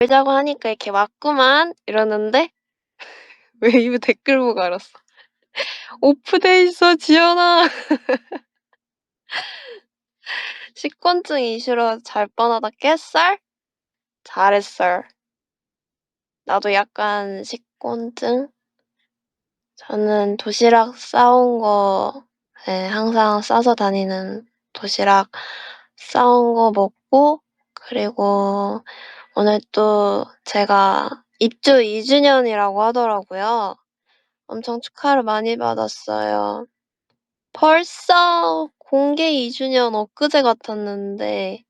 "놀자고 하니까 이렇게 왔구만." 이러는데 왜 이거 댓글 보고 알았어. "오프돼 있어 지연아." 식곤증 이슈로 잘 뻔하다 깼살? 잘했어. 나도 약간 식곤증? 저는 도시락 싸온 거 예 항상 싸서 다니는 도시락 싸온 거 먹고 그리고 오늘 또 제가 입주 2 주년이라고 하더라고요. 엄청 축하를 많이 받았어요. 벌써 공개 2 주년 엊그제 같았는데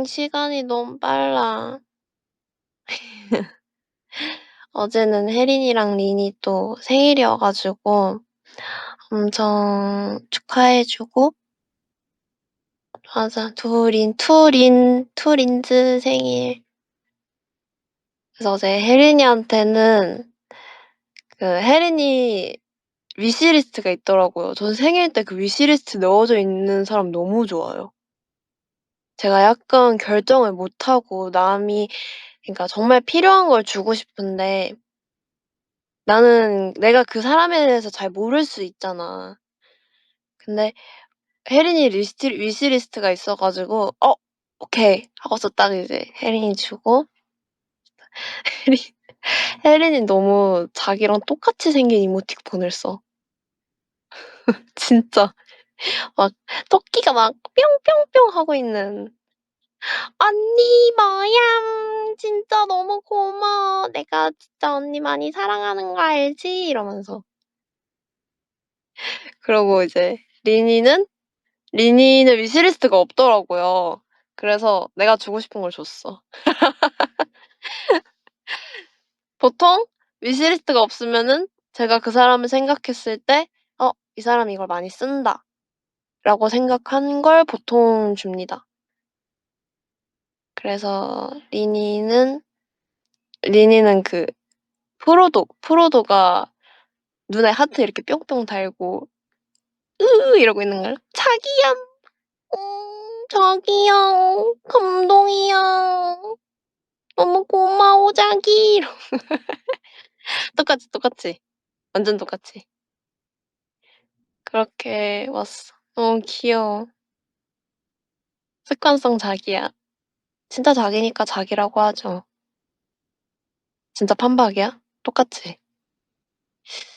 시간이 너무 빨라. 어제는 혜린이랑 린이 또 생일이어 가지고 엄청 축하해 주고 맞아. 투린즈 생일. 그래서 어제 혜린이한테는 그 혜린이 위시리스트가 있더라고요. 전 생일 때 그 위시리스트 넣어져 있는 사람 너무 좋아요. 제가 약간 결정을 못하고 남이 그러니까 정말 필요한 걸 주고 싶은데 나는 내가 그 사람에 대해서 잘 모를 수 있잖아. 근데 혜린이 위시리스트가 있어 가지고 오케이." 하고서 딱 이제 혜린이 주고 혜린 혜린이 너무 자기랑 똑같이 생긴 이모티콘을 써. 진짜 막 토끼가 막 뿅뿅뿅 하고 있는 "언니 뭐야. 진짜 너무 고마워. 내가 진짜 언니 많이 사랑하는 거 알지?" 이러면서. 그러고 이제 리니는 위시리스트가 없더라고요. 그래서 내가 주고 싶은 걸 줬어. 보통 위시리스트가 없으면은 제가 그 사람을 생각했을 때 '이 사람이 이걸 많이 쓴다.'라고 생각한 걸 보통 줍니다. 그래서 리니는 그 프로도가 눈에 하트 이렇게 뿅뿅 달고 "으으." 이러고 있는 걸 "자기야. 자기야. 감동이야. 너무 고마워 자기." 이러고 똑같이. 완전 똑같이. 그렇게 왔어. 너무 귀여워. 습관성 자기야. 진짜 자기니까 자기라고 하죠. 진짜 판박이야? 똑같이.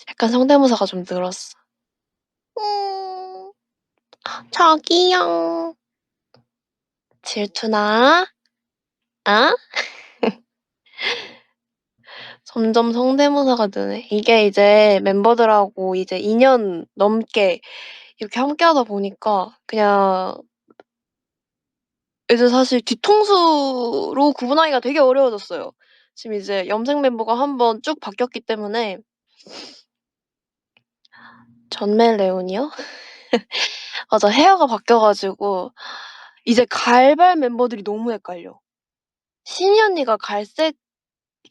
약간 성대모사가 좀 늘었어. 음. 자기야. 질투나? 아? 점점 성대모사가 느네. 이게 이제 멤버들하고 이제 2년 넘게 이렇게 함께하다 보니까 그냥 이제 사실 뒤통수로 구분하기가 되게 어려워졌어요. 지금 이제 염색 멤버가 한 번 쭉 바뀌었기 때문에 전멜레온이요? 맞아. 헤어가 바뀌어 가지고 이제 갈발 멤버들이 너무 헷갈려. 신이 언니가 갈색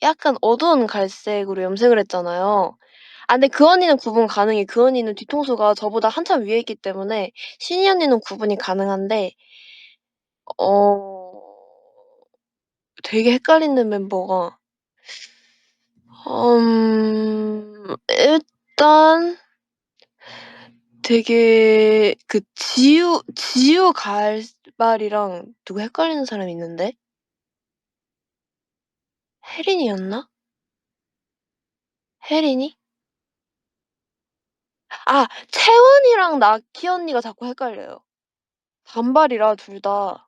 약간 어두운 갈색으로 염색을 했잖아요. 근데 그 언니는 구분 가능해. 그 언니는 뒤통수가 저보다 한참 위에 있기 때문에 신이 언니는 구분이 가능한데 어 되게 헷갈리는 멤버가 일단 되게 그 지우 갈발이랑 누구 헷갈리는 사람이 있는데 혜린이었나? 혜린이? 채원이랑 나키 언니가 자꾸 헷갈려요. 단발이라 둘 다.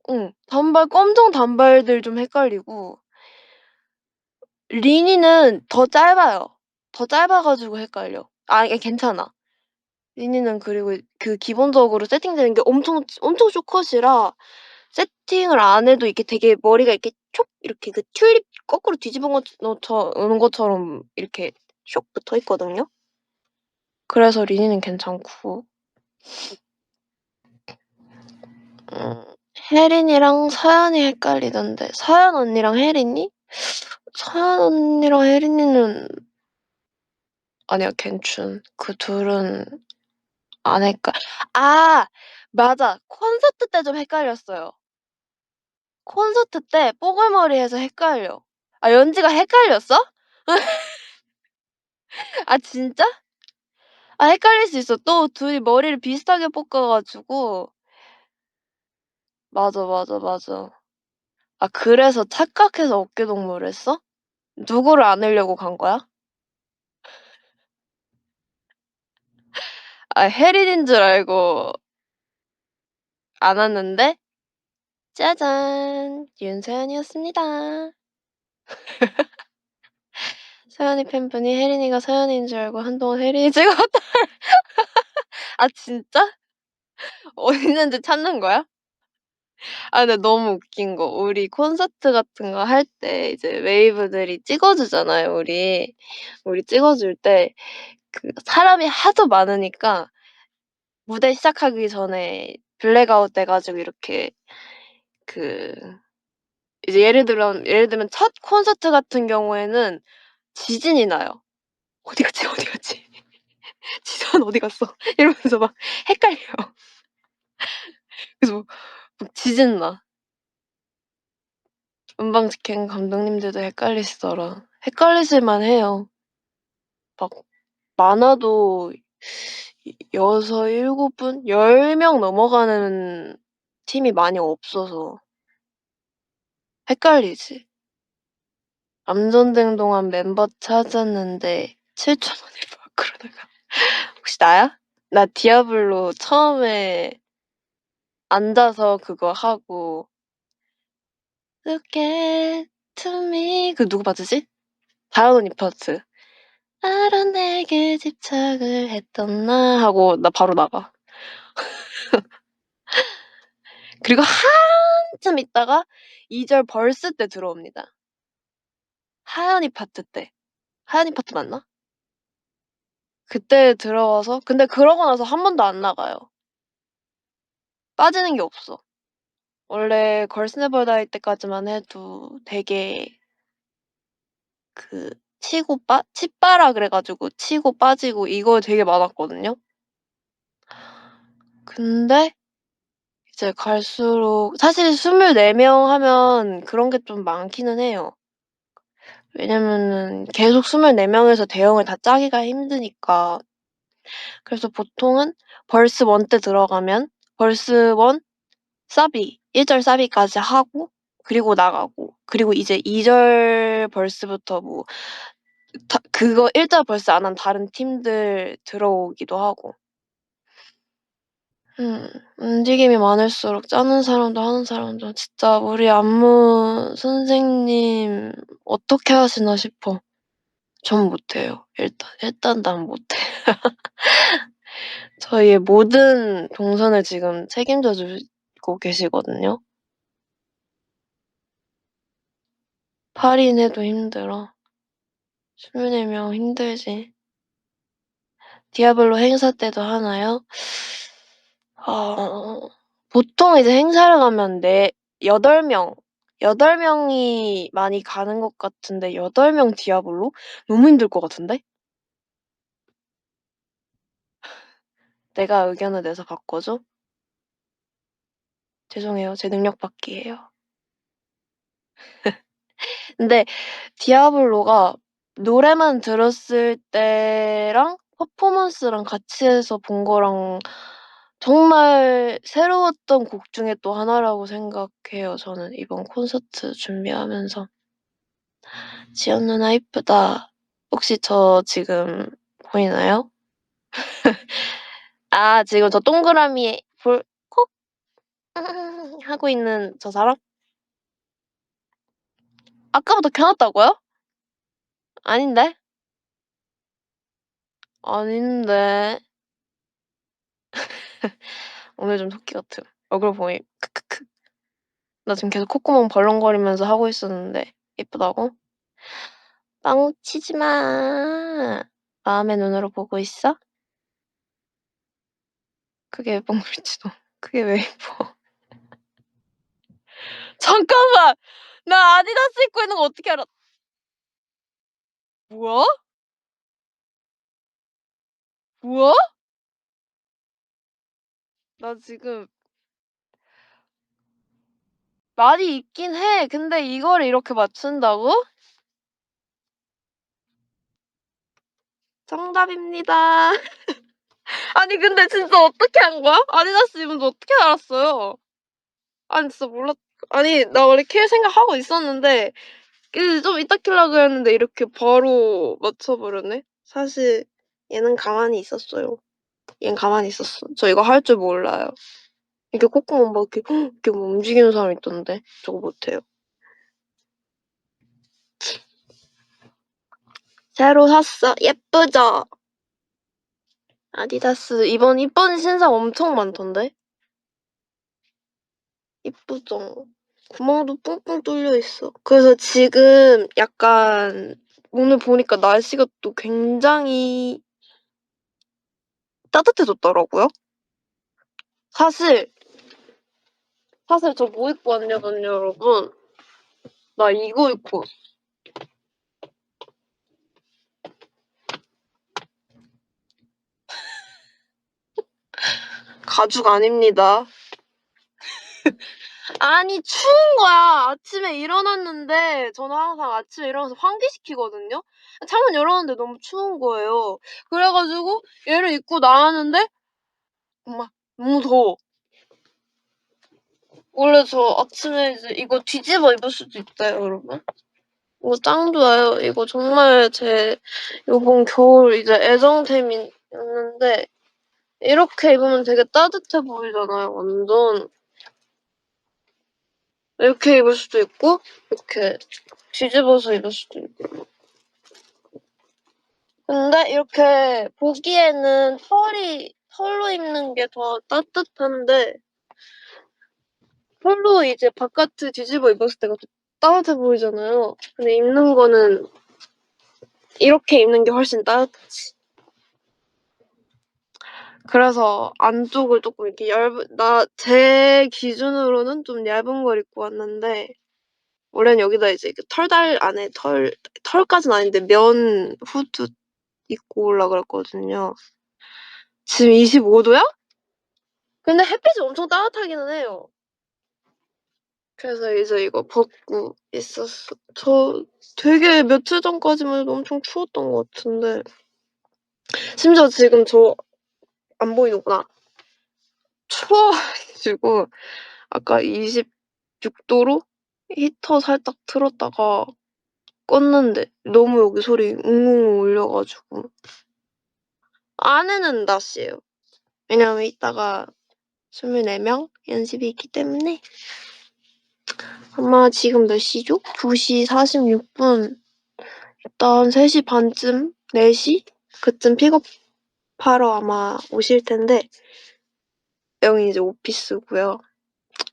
응. 검정 단발들 좀 헷갈리고 리니는 더 짧아요. 더 짧아 가지고 헷갈려. 이게 괜찮아. 리니는 그리고 그 기본적으로 세팅되는 게 엄청 숏컷이라 세팅을 안 해도 이렇게 되게 머리가 이렇게 촉 이렇게 그 튤립 거꾸로 뒤집은 는 것처럼 이렇게 쇽 붙어 있거든요. 그래서 리니는 괜찮고 음 혜린이랑 서연이 헷갈리던데 서연 언니랑 혜린이? 서연 언니랑 혜린이는 아니야 괜춘. 그 둘은 안 헷갈 아 맞아. 콘서트 때 좀 헷갈렸어요. 콘서트 때 뽀글머리 해서 헷갈려. 아 연지가 헷갈렸어? 아 진짜? 아 헷갈릴 수 있어. 또 둘이 머리를 비슷하게 볶아 가지고 맞아, 맞아, 맞아. 아 그래서 착각해서 어깨동무를 했어? 누구를 안으려고 간 거야? 아 혜린인 줄 알고 안았는데 짜잔 윤서연이었습니다. 서연이 팬분이 혜린이가 서연이인 줄 알고 한동안 혜린이 찍었다. 아 진짜? 어디 있는지 찾는 거야? 아 근데 너무 웃긴 거 우리 콘서트 같은 거 할 때 이제 웨이브들이 찍어 주잖아요 우리 찍어 줄 때 그 사람이 하도 많으니까 무대 시작하기 전에 블랙아웃 돼 가지고 이렇게 그 이제 예를 들면 첫 콘서트 같은 경우에는 지진이 나요. "어디 갔지? 어디 갔지? 지선 어디 갔어?" 이러면서 막 헷갈려. 그래서 막 지진 나. 음방 직행 감독님들도 헷갈리시더라. 헷갈리실 만해요. 막 많아도 6, 7 분? 10명 넘어가는 팀이 많이 없어서 헷갈리지. 암전댕 동안 멤버 찾았는데 7초 만에 밖으로 나가. 혹시 나야? 나 디아블로 처음에 앉아서 그거 하고 Look at me 그 누구 파트지? 다현 언니 파트. 알아 내게 집착을 했던 나 하고 나 바로 나가. 그리고 한참 있다가 2절 벌스 때 들어옵니다. 하연이 파트 때. 하연이 파트 맞나? 그때 들어와서 근데 그러고 나서 한 번도 안 나가요. 빠지는 게 없어. 원래 걸스 네버 다이 때까지만 해도 되게 그 치빠라 그래 가지고 치고 빠지고 이거 되게 많았거든요. 근데 이제 갈수록 사실 24명 하면 그런 게 좀 많기는 해요. 왜냐면은 계속 24 명에서 대형을 다 짜기가 힘드니까. 그래서 보통은 벌스 1 때 들어가면 벌스 1 사비 1절 사비까지 하고 그리고 나가고 그리고 이제 2절 벌스부터 뭐 그거 1절 벌스 안 한 다른 팀들 들어오기도 하고. 움직임이 많을수록 짜는 사람도 하는 사람도 진짜 우리 안무 선생님 어떻게 하시나 싶어. 전 못해요 일단 난 못해. 저희의 모든 동선을 지금 책임져 주고 계시거든요. 8 인 해도 힘들어. 24명 힘들지. 디아블로 행사 때도 하나요? 보통 이제 행사를 가면 8 명, 8 명이 많이 가는 것 같은데 8명 디아블로? 너무 힘들 것 같은데? 내가 의견을 내서 바꿔 줘? 죄송해요. 제 능력 밖이에요. 근데 디아블로가 노래만 들었을 때랑 퍼포먼스랑 같이 해서 본 거랑 정말 새로웠던 곡 중에 또 하나라고 생각해요 저는 이번 콘서트 준비하면서. "지연 누나 이쁘다." 혹시 저 지금 보이나요? 아 지금 저 동그라미에 콕 하고 있는 저 사람? 아까부터 켜 놨다고요? 아닌데? 아닌데. 오늘 좀 토끼 같음. 얼굴 보임. 크크크. 나 지금 계속 콧구멍 벌렁거리면서 하고 있었는데 예쁘다고? 뻥치지 마. 마음의 눈으로 보고 있어? 그게 예쁜 걸지도. 그게 왜 예뻐? 잠깐만. 나 아디다스 입고 있는 거 어떻게 알아? 뭐야? 뭐야? 나 지금 많이 있긴 해. 근데 이거를 이렇게 맞춘다고? 정답입니다. 아니 근데 진짜 어떻게 한 거야? 아디다스 입은 줄 어떻게 알았어요? 아니 진짜 몰랐 아니 나 원래 킬 생각하고 있었는데 좀 이따 킬라 그랬는데 이렇게 바로 맞춰 버렸네. 사실 얘는 가만히 있었어요. 얜 가만히 있었어. 저 이거 할 줄 몰라요. 이렇게 콧구멍 막 이렇게 뭐 움직이는 사람 있던데. 저거 못해요. 새로 샀어. 예쁘죠? 아디다스 이번 신상 엄청 많던데? 이쁘죠? 구멍도 뿡뿡 뚫려 있어. 그래서 지금 약간 오늘 보니까 날씨가 또 굉장히 따뜻해졌더라고요. 사실 저 뭐 입고 왔냐면요, 여러분. 나 이거 입고 왔어. 가죽 아닙니다. 아니 추운 거야. 아침에 일어났는데 저는 항상 아침에 일어나서 환기시키거든요. 창문 열었는데 너무 추운 거예요. 그래 가지고 얘를 입고 나왔는데 엄마 너무 더워. 원래 저 아침에 이제 이거 뒤집어 입을 수도 있대요, 여러분. 이거 짱 좋아요. 이거 정말 제 요번 겨울 이제 애정템이었는데 이렇게 입으면 되게 따뜻해 보이잖아요, 완전. 이렇게 입을 수도 있고 이렇게 뒤집어서 입을 수도 있고. 근데 이렇게 보기에는 털로 입는 게 더 따뜻한데 털로 이제 바깥을 뒤집어 입었을 때가 더 따뜻해 보이잖아요. 근데 입는 거는 이렇게 입는 게 훨씬 따뜻하지. 그래서 안쪽을 조금 이렇게 제 기준으로는 좀 얇은 걸 입고 왔는데 원래는 여기다 이제 털달 안에 털까진 아닌데 면 후드 입고 오려고 그랬거든요. 지금 25도야? 근데 햇빛이 엄청 따뜻하기는 해요. 그래서 이제 이거 벗고 있었어. 저 되게 며칠 전까지만 해도 엄청 추웠던 것 같은데 심지어 지금 저 안 보이는구나. 추워 가지고 아까 26도로 히터 살짝 틀었다가 껐는데 너무 여기 소리 웅웅 울려 가지고 안에는 낮이에요. 왜냐면 이따가 24명 연습이 있기 때문에 아마 지금 몇 시죠? 2시 46분. 일단 3시 반쯤, 4시 그쯤 픽업하러 아마 오실 텐데 여긴 이제 오피스고요.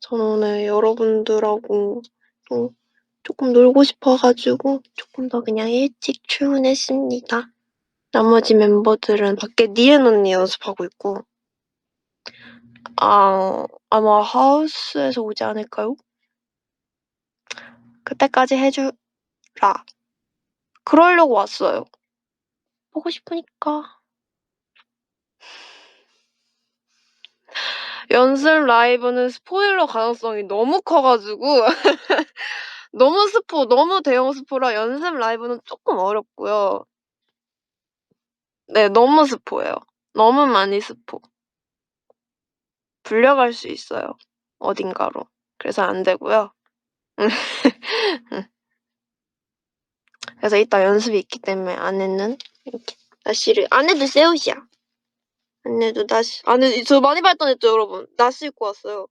저는 오늘 여러분들하고 또 조금 놀고 싶어 가지고 조금 더 그냥 일찍 출근했습니다. 나머지 멤버들은 밖에 니은 언니 연습하고 있고 아마 하우스에서 오지 않을까요? 그때까지 해주라. 그러려고 왔어요. 보고 싶으니까. 연습 라이브는 스포일러 가능성이 너무 커 가지고 너무 대형 스포라 연습 라이브는 쪼끔 어렵고요. 네, 너무 스포예요. 너무 많이 스포. 불려갈 수 있어요, 어딘가로. 그래서 안 되고요. 그래서 이따 연습이 있기 때문에 안에는 이렇게 나시를 안에도 새 옷이야. 안에도 나시 안에 저 많이 발전했죠, 여러분. 나시 입고 왔어요.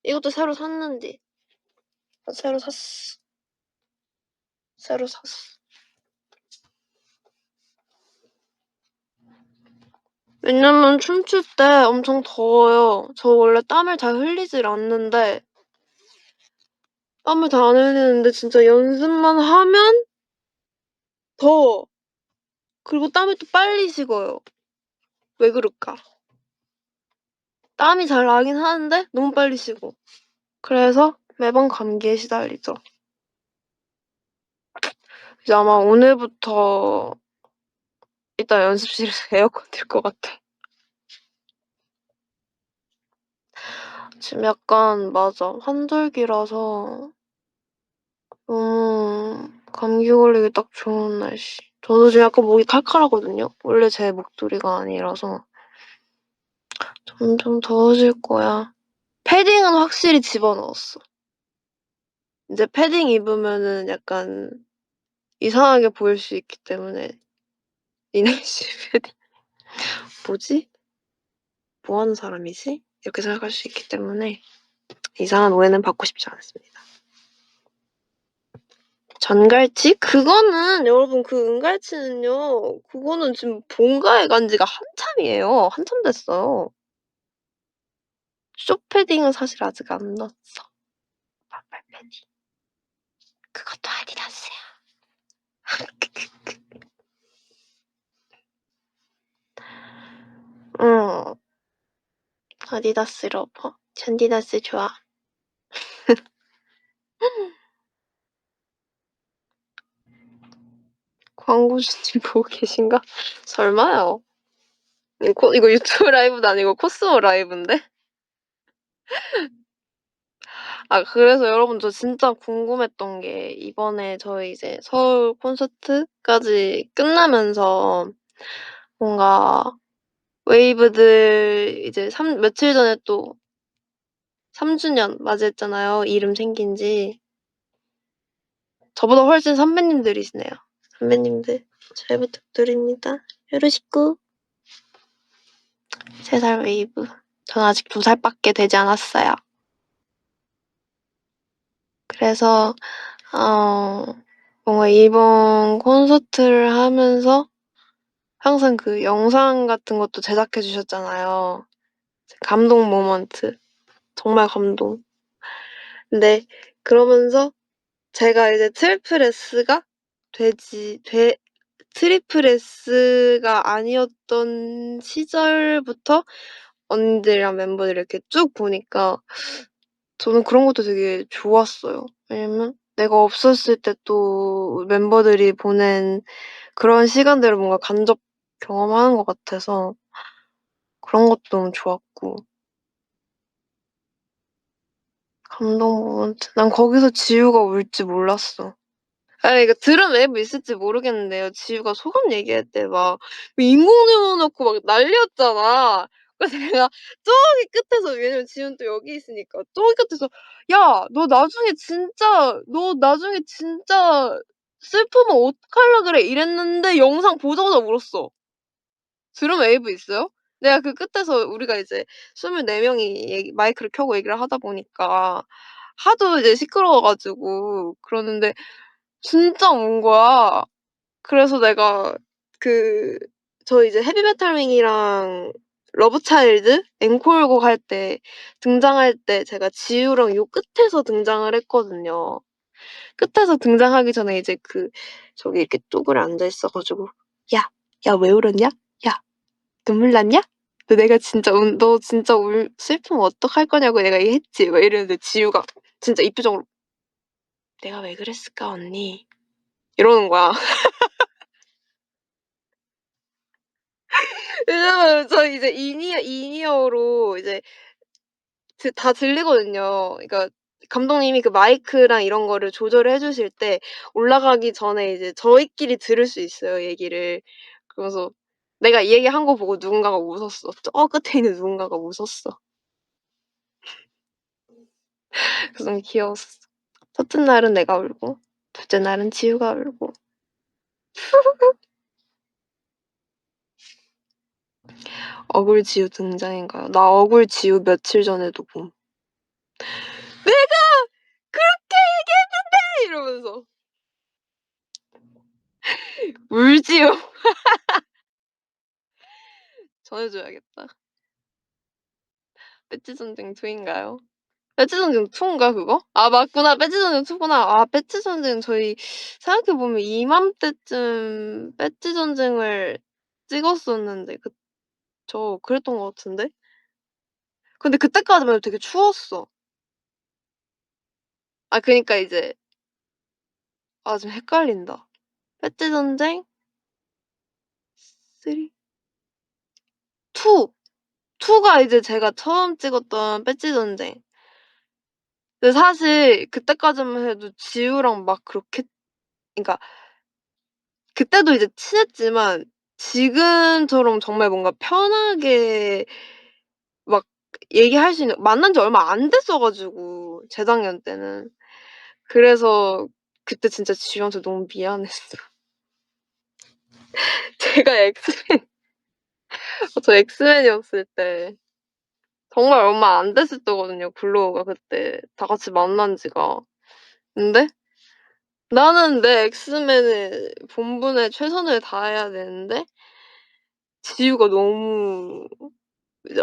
이것도 새로 샀는데. 새로 샀어. 새로 샀어. 왜냐면 춤출 때 엄청 더워요. 저 원래 땀을 잘 흘리질 않는데 땀을 잘 안 흘리는데 진짜 연습만 하면 더워. 그리고 땀을 또 빨리 식어요. 왜 그럴까? 땀이 잘 나긴 하는데 너무 빨리 식어. 그래서 매번 감기에 시달리죠. 이제 아마 오늘부터 이따 연습실에서 에어컨 틀 것 같아. 지금 약간 맞아. 환절기라서 감기 걸리기 딱 좋은 날씨. 저도 지금 약간 목이 칼칼하거든요. 원래 제 목소리가 아니라서. 점점 더워질 거야. 패딩은 확실히 집어넣었어. 이제 패딩 입으면은 약간 이상하게 보일 수 있기 때문에 이 날씨에 패딩 '뭐지? 뭐 하는 사람이지?' 이렇게 생각할 수 있기 때문에 이상한 오해는 받고 싶지 않습니다. 전갈치? 그거는 여러분 그 은갈치는요. 그거는 지금 본가에 간 지가 한참이에요. 한참 됐어요. 쇼패딩은 사실 아직 안 넣었어. 반팔 패딩. 그것도 아디다스야. 응. 아디다스 러버. 젠디다스 좋아. 광고주님 보고 계신가? 설마요. 이거 유튜브 라이브도 아니고 코스모 라이브인데? 아 그래서 여러분 저 진짜 궁금했던 게 이번에 저희 이제 서울 콘서트까지 끝나면서 뭔가 웨이브들 이제 며칠 전에 또 3 주년 맞이했잖아요, 이름 생긴 지. 저보다 훨씬 선배님들이시네요. 선배님들 잘 부탁드립니다. 요로시쿠. 3살 웨이브. 전 아직 2 살밖에 되지 않았어요. 그래서 뭔가 이번 콘서트를 하면서 항상 그 영상 같은 것도 제작해 주셨잖아요. 감동 모먼트. 정말 감동. 근데 그러면서 제가 이제 트리플 S가 아니었던 시절부터 언니들이랑 멤버들 이렇게 쭉 보니까 저는 그런 것도 되게 좋았어요. 왜냐면 내가 없었을 때 또 멤버들이 보낸 그런 시간들을 뭔가 간접 경험하는 것 같아서 그런 것도 너무 좋았고 감동 모먼트. 난 거기서 지우가 울지 몰랐어. 아니 이거 들은 웨이브 있을지 모르겠는데요. 지우가 소감 얘기할 때 막 인공 눈물 넣고 막 난리였잖아. 그래서 내가 저기 끝에서 왜냐면 지우는 또 여기 있으니까 저기 끝에서 "야 너 나중에 진짜 슬프면 어떡하려 그래." 이랬는데 영상 보자마자 울었어. 들은 웨이브 있어요? 내가 그 끝에서 우리가 이제 24 명이 마이크를 켜고 얘기를 하다 보니까 하도 이제 시끄러워 가지고 그러는데 진짜 운 거야. 그래서 내가 그 저희 이제 헤비메탈링이랑 러브차일드 앵콜곡 할 때 등장할 때 제가 지우랑 요 끝에서 등장을 했거든요. 끝에서 등장하기 전에 이제 저기 이렇게 쪼그려 앉아 있어 가지고 "야, 야 왜 울었냐? 야 눈물 났냐? 너 진짜 슬프면 어떡할 거냐고 내가 얘기했지." 막 이러는데 지우가 진짜 이쁘적으로 "내가 왜 그랬을까 언니." 이러는 거야. 왜냐면 저희 이제 인이어로 이제 다 들리거든요. 그러니까 감독님이 그 마이크랑 이런 거를 조절을 해 주실 때 올라가기 전에 이제 저희끼리 들을 수 있어요, 얘기를. 그러면서 내가 이 얘기한 거 보고 누군가가 웃었어. 저 끝에 있는 누군가가 웃었어. 그래서 너무 귀여웠어. 첫째 날은 내가 울고 둘째 날은 지우가 울고. 어굴 지우 등장인가요? 나 어굴 지우 며칠 전에도 봄. "내가 그렇게 얘기했는데!" 이러면서. 울지요. 전해 줘야겠다. 배지 전쟁 2인가요? 배지 전쟁 2인가 그거? 아 맞구나. 배지 전쟁 2구나. 아 배지 전쟁 저희 생각해 보면 이맘때쯤 배지 전쟁을 찍었었는데 그쵸. 그랬던 것 같은데. 근데 그때까지만 해도 되게 추웠어. 아 그니까 이제 지금 헷갈린다. 배지 전쟁 3 2 2가 이제 제가 처음 찍었던 배지 전쟁. 근데 사실 그때까지만 해도 지우랑 막 그렇게, 그러니까 그때도 이제 친했지만 지금처럼 정말 뭔가 편하게 막 얘기할 수 있는, 만난 지 얼마 안 됐어 가지고 재작년 때는. 그래서 그때 진짜 지우한테 너무 미안했어. 제가 저 엑스맨이었을 때 정말 얼마 안 됐을 때거든요, 글로우가 그때 다 같이 만난 지가. 근데 나는 내 엑스맨의 본분에 최선을 다해야 되는데 지우가 너무 이제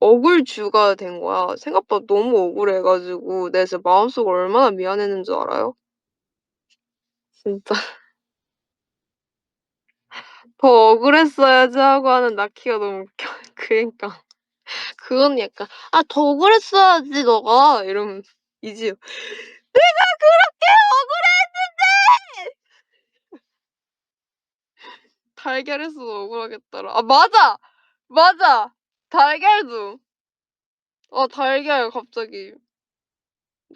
억울주가 된 거야. 생각보다 너무 억울해 가지고 내가 진짜 마음속으로 얼마나 미안했는 줄 알아요? 진짜 '더 억울했어야지.' 하고 하는 나키가 너무 웃겨. 그러니까 그건 약간 "아 더 억울했어야지 너가." 이러면 이지우 "내가 그렇게 억울했는데!" 달걀에서도 억울하겠더라. 아 맞아! 맞아! 달걀도. 달걀 갑자기.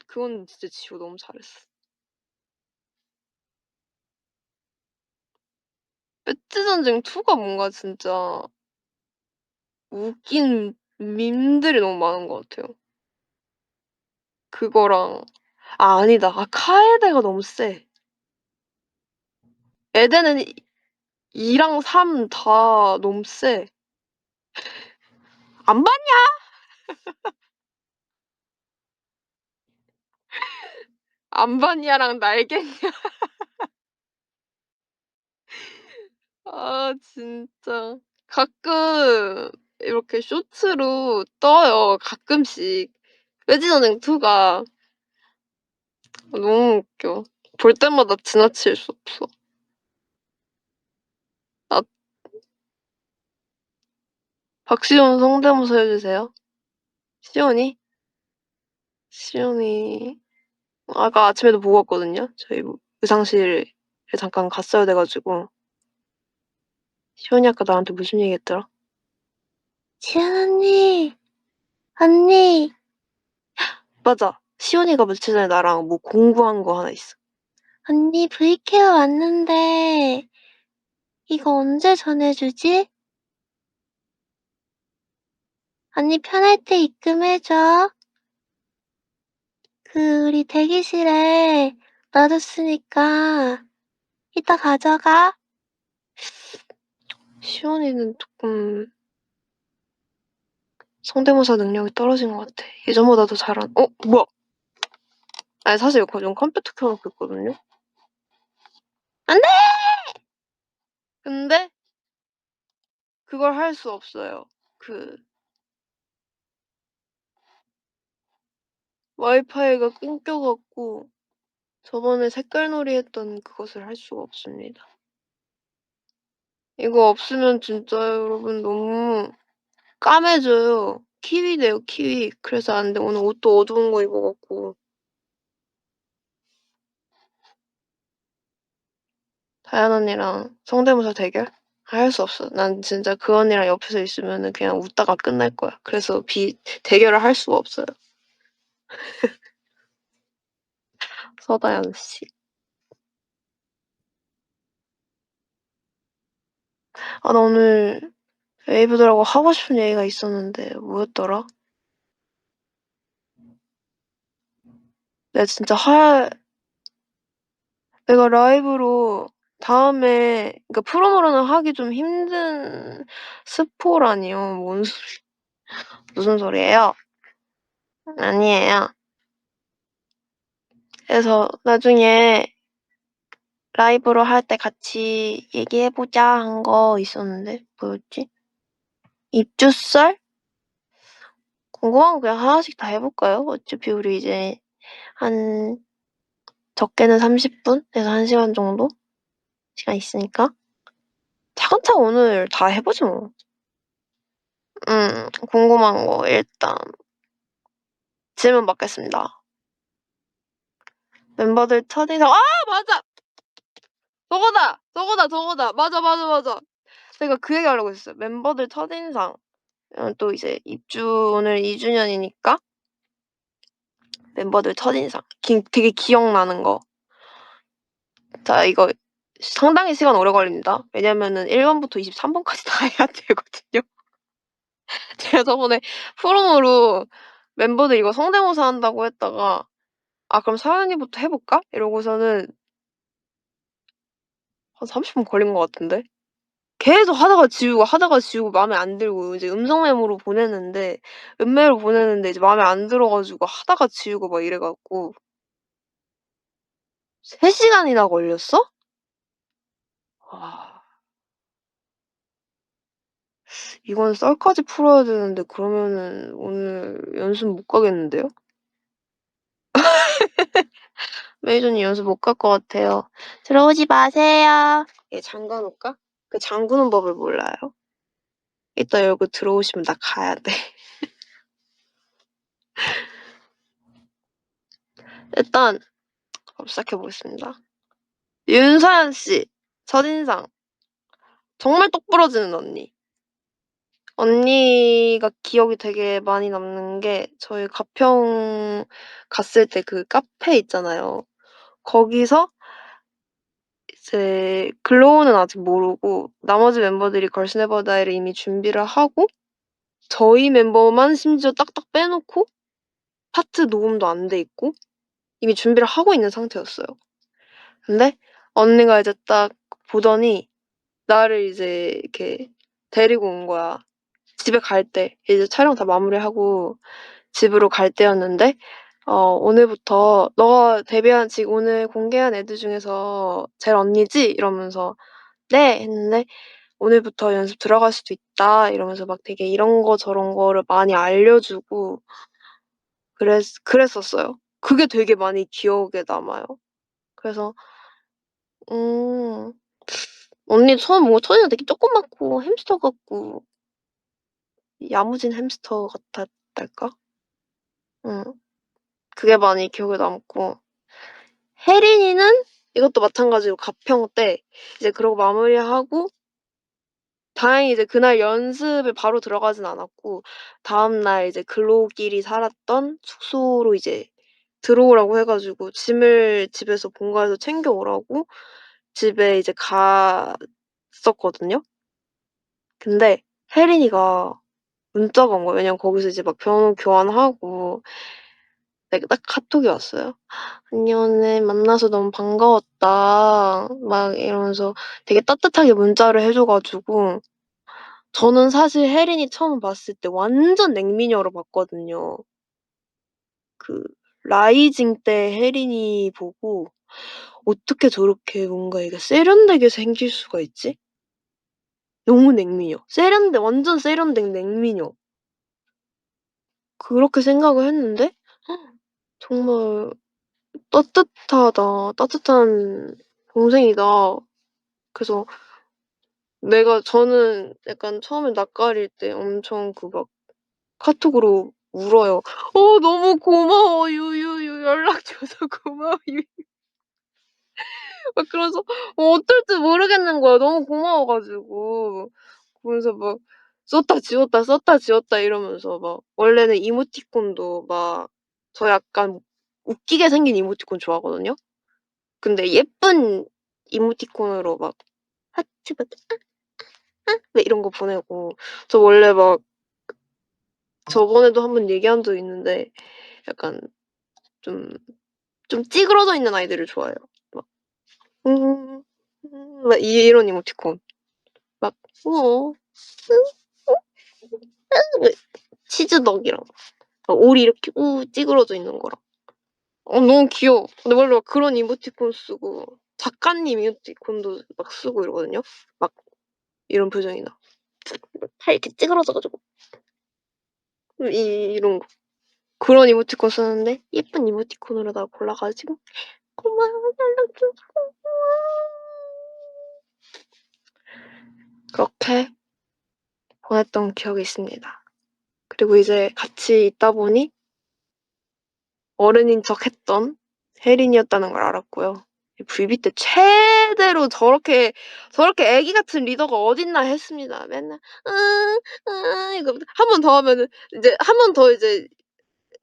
그건 진짜 지우 너무 잘했어. 배지 전쟁 2가 뭔가 진짜 웃긴 밈들이 너무 많은 것 같아요. 그거랑 아니다. 카에데가 너무 세. 에덴은 2랑 3 다 너무 세. 안 봤냐? 안 봤냐랑 날겠냐. 아 진짜. 가끔 이렇게 쇼츠로 떠요, 가끔씩. 배지전쟁 2가 너무 웃겨. 볼 때마다 지나칠 수 없어. 아 박시온 성대모사 해 주세요. 시온이? 시온이 아까 아침에도 보고 왔거든요. 저희 의상실에 잠깐 갔어야 돼 가지고. 시온이 아까 나한테 무슨 얘기했더라? "지연 언니, 언니." 맞아. 시온이가 며칠 전에 나랑 뭐 공부한 거 하나 있어. "언니 V케어 왔는데 이거 언제 전해주지? 언니 편할 때 입금해줘. 우리 대기실에 놔뒀으니까 이따 가져가." 시온이는 쪼끔 성대모사 능력이 떨어진 것 같아. 예전보다 더 뭐야? 아니 사실 전 컴퓨터 켜 놓고 있거든요. "안 돼!" 근데 그걸 할 수 없어요. 그 와이파이가 끊겨 갖고 저번에 색깔놀이 했던 그것을 할 수가 없습니다. 이거 없으면 진짜 여러분 너무 까매져요. 키위 돼요, 키위. 그래서 안 돼. 오늘 옷도 어두운 거 입어 갖고. 다현 언니랑 성대모사 대결? 할 수 없어. 난 진짜 그 언니랑 옆에서 있으면은 그냥 웃다가 끝날 거야. 그래서 대결을 할 수가 없어요. 서다현 씨. 나 오늘 웨이브들하고 하고 싶은 얘기가 있었는데 뭐였더라? 내가 진짜 내가 라이브로 다음에, 그러니까 프로모로는 하기 좀 힘든 스포라니요. 뭔 소리 무슨 소리예요? 아니에요. 그래서 나중에 라이브로 할 때 같이 얘기해 보자 한 거 있었는데 뭐였지? 입주설? 궁금한 거 그냥 하나씩 다 해 볼까요? 어차피 우리 이제 한 적게는 30분에서 1 시간 정도 시간 있으니까 차근차근 오늘 다 해 보지 뭐. 궁금한 거 일단 질문 받겠습니다. 멤버들 첫인상 맞아! 저거다! 저거다, 저거다. 맞아, 맞아, 맞아. 제가 그 얘기하려고 했어요. 멤버들 첫인상. 또 이제 입주 오늘 2 주년이니까 멤버들 첫인상 되게 기억나는 거. 자 이거 상당히 시간 오래 걸립니다. 왜냐면은 1 번부터 23 번까지 다 해야 되거든요. 제가 저번에 포럼으로 멤버들 이거 성대모사 한다고 했다가 '아 그럼 서연이부터 해 볼까?' 이러고서는 한 30분 걸린 것 같은데. 계속 하다가 지우고 마음에 안 들고 이제 음성 메모로 보냈는데 음메로 보냈는데 이제 마음에 안 들어 가지고 하다가 지우고 막 이래 갖고 3 시간이나 걸렸어? 와 이건 썰까지 풀어야 되는데 그러면은 오늘 연습 못 가겠는데요? 메이저님 연습 못 갈 것 같아요. "들어오지 마세요." 얘 잠가 놓을까? 그 잠그는 법을 몰라요. 이따 열고 들어오시면 나 가야 돼. 일단 시작해 보겠습니다. 윤서연 씨 첫인상 정말 똑 부러지는 언니. 언니가 기억이 되게 많이 남는 게 저희 가평 갔을 때 그 카페 있잖아요. 거기서 이제 글로우는 아직 모르고 나머지 멤버들이 걸스 네버 다이를 이미 준비를 하고 저희 멤버만 심지어 딱딱 빼놓고 파트 녹음도 안 돼 있고 이미 준비를 하고 있는 상태였어요. 근데 언니가 이제 딱 보더니 나를 이제 이렇게 데리고 온 거야. 집에 갈 때 이제 촬영 다 마무리하고 집으로 갈 때였는데 "오늘부터 너가 데뷔한 지금 오늘 공개한 애들 중에서 제일 언니지?" 이러면서 "네." 했는데 "오늘부터 연습 들어갈 수도 있다." 이러면서 막 되게 이런 거 저런 거를 많이 알려주고 그랬었어요. 그게 되게 많이 기억에 남아요. 그래서 음 언니 처음 뭔가 첫인상 되게 조그맣고 햄스터 같고 야무진 햄스터 같았달까? 응. 그게 많이 기억에 남고 혜린이는 이것도 마찬가지로 가평 때 이제 그러고 마무리하고 다행히 이제 그날 연습을 바로 들어가진 않았고 다음날 이제 글로우끼리 살았던 숙소로 이제 들어오라고 해 가지고 짐을 집에서 본가에서 챙겨 오라고 집에 이제 갔었거든요. 근데 혜린이가 문자가 온 거예요. 왜냐면 거기서 이제 막 번호 교환하고 네 딱 카톡이 왔어요. "언니 오늘 만나서 너무 반가웠다." 막 이러면서 되게 따뜻하게 문자를 해줘 가지고 저는 사실 혜린이 처음 봤을 때 완전 냉미녀로 봤거든요. 그 라이징 때 혜린이 보고 '어떻게 저렇게 뭔가 이게 세련되게 생길 수가 있지?' 너무 냉미녀. 완전 세련된 냉미녀. 그렇게 생각을 했는데 정말 따뜻한 동생이다. 그래서 저는 약간 처음에 낯가릴 때 엄청 그 막 카톡으로 울어요. 너무 고마워 유유유. 연락 줘서 고마워 유." 막 그래서 어쩔 줄 모르겠는 거야 너무 고마워 가지고. 그러면서 막 썼다 지웠다, 썼다 지웠다 이러면서 막 원래는 이모티콘도 막 저 약간 웃기게 생긴 이모티콘 좋아하거든요. 근데 예쁜 이모티콘으로 막 하트 막 왜 이런 거 보내고 저 원래 막 저번에도 한번 얘기한 적 있는데 약간 좀 찌그러져 있는 아이들을 좋아해요. 막 음 막 이런 이모티콘. 막 어 치즈덕이랑 오리 이렇게 찌그러져 있는 거랑. 너무 귀여워. 근데 원래 막 그런 이모티콘 쓰고 작가님 이모티콘도 막 쓰고 이러거든요. 막 이런 표정이나 팔 이렇게 찌그러져 가지고 이런 거. 그런 이모티콘 쓰는데 예쁜 이모티콘으로 나 골라 가지고 "고마워. 연락줘서 고마워." 그렇게 보냈던 기억이 있습니다. 그리고 이제 같이 있다 보니 어른인 척했던 혜린이었다는 걸 알았고요. 브이비 때 최대로 저렇게 애기 같은 리더가 어딨나 했습니다. 맨날 "으 이거 한 번 더 하면은 이제 한 번 더 이제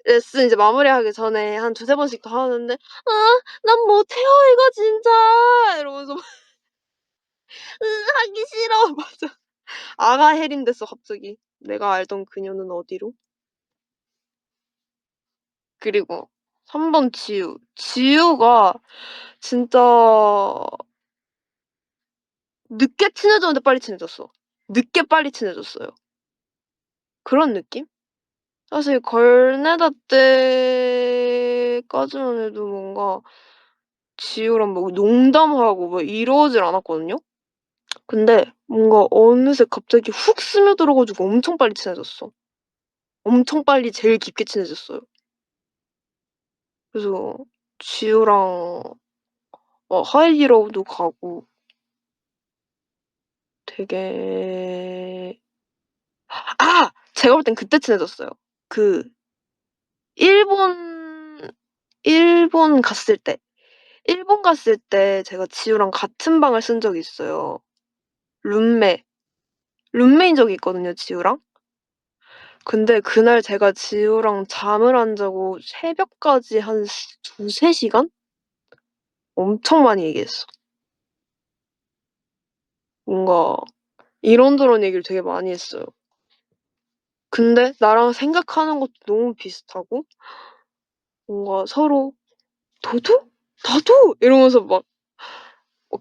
레슨 이제 마무리하기 전에 한 두세 번씩 더 하는데 "아 난 못해요 이거 진짜." 이러면서 막 하기 싫어." 맞아. 아가 해림 됐어 갑자기. 내가 알던 그녀는 어디로? 그리고 3번 지우. 지우가 진짜 늦게 친해졌는데 빨리 친해졌어. 늦게 빨리 친해졌어요. 그런 느낌? 사실 걸네다 때까지만 해도 뭔가 지우랑 뭐 농담하고 뭐 이러질 않았거든요. 근데 뭔가 어느새 갑자기 훅 스며들어 가지고 엄청 빨리 친해졌어. 엄청 빨리 제일 깊게 친해졌어요. 그래서 지우랑 하이디라고도 가고 되게 제가 볼 땐 그때 친해졌어요. 그 일본 일본 갔을 때. 일본 갔을 때 제가 지우랑 같은 방을 쓴 적이 있어요. 룸메. 룸메인 적이 있거든요, 지우랑. 근데 그날 제가 지우랑 잠을 안 자고 새벽까지 한 2-3 시간 엄청 많이 얘기했어. 뭔가 이런저런 얘기를 되게 많이 했어요. 근데 나랑 생각하는 것도 너무 비슷하고 뭔가 서로 "너도? 나도!" 이러면서 막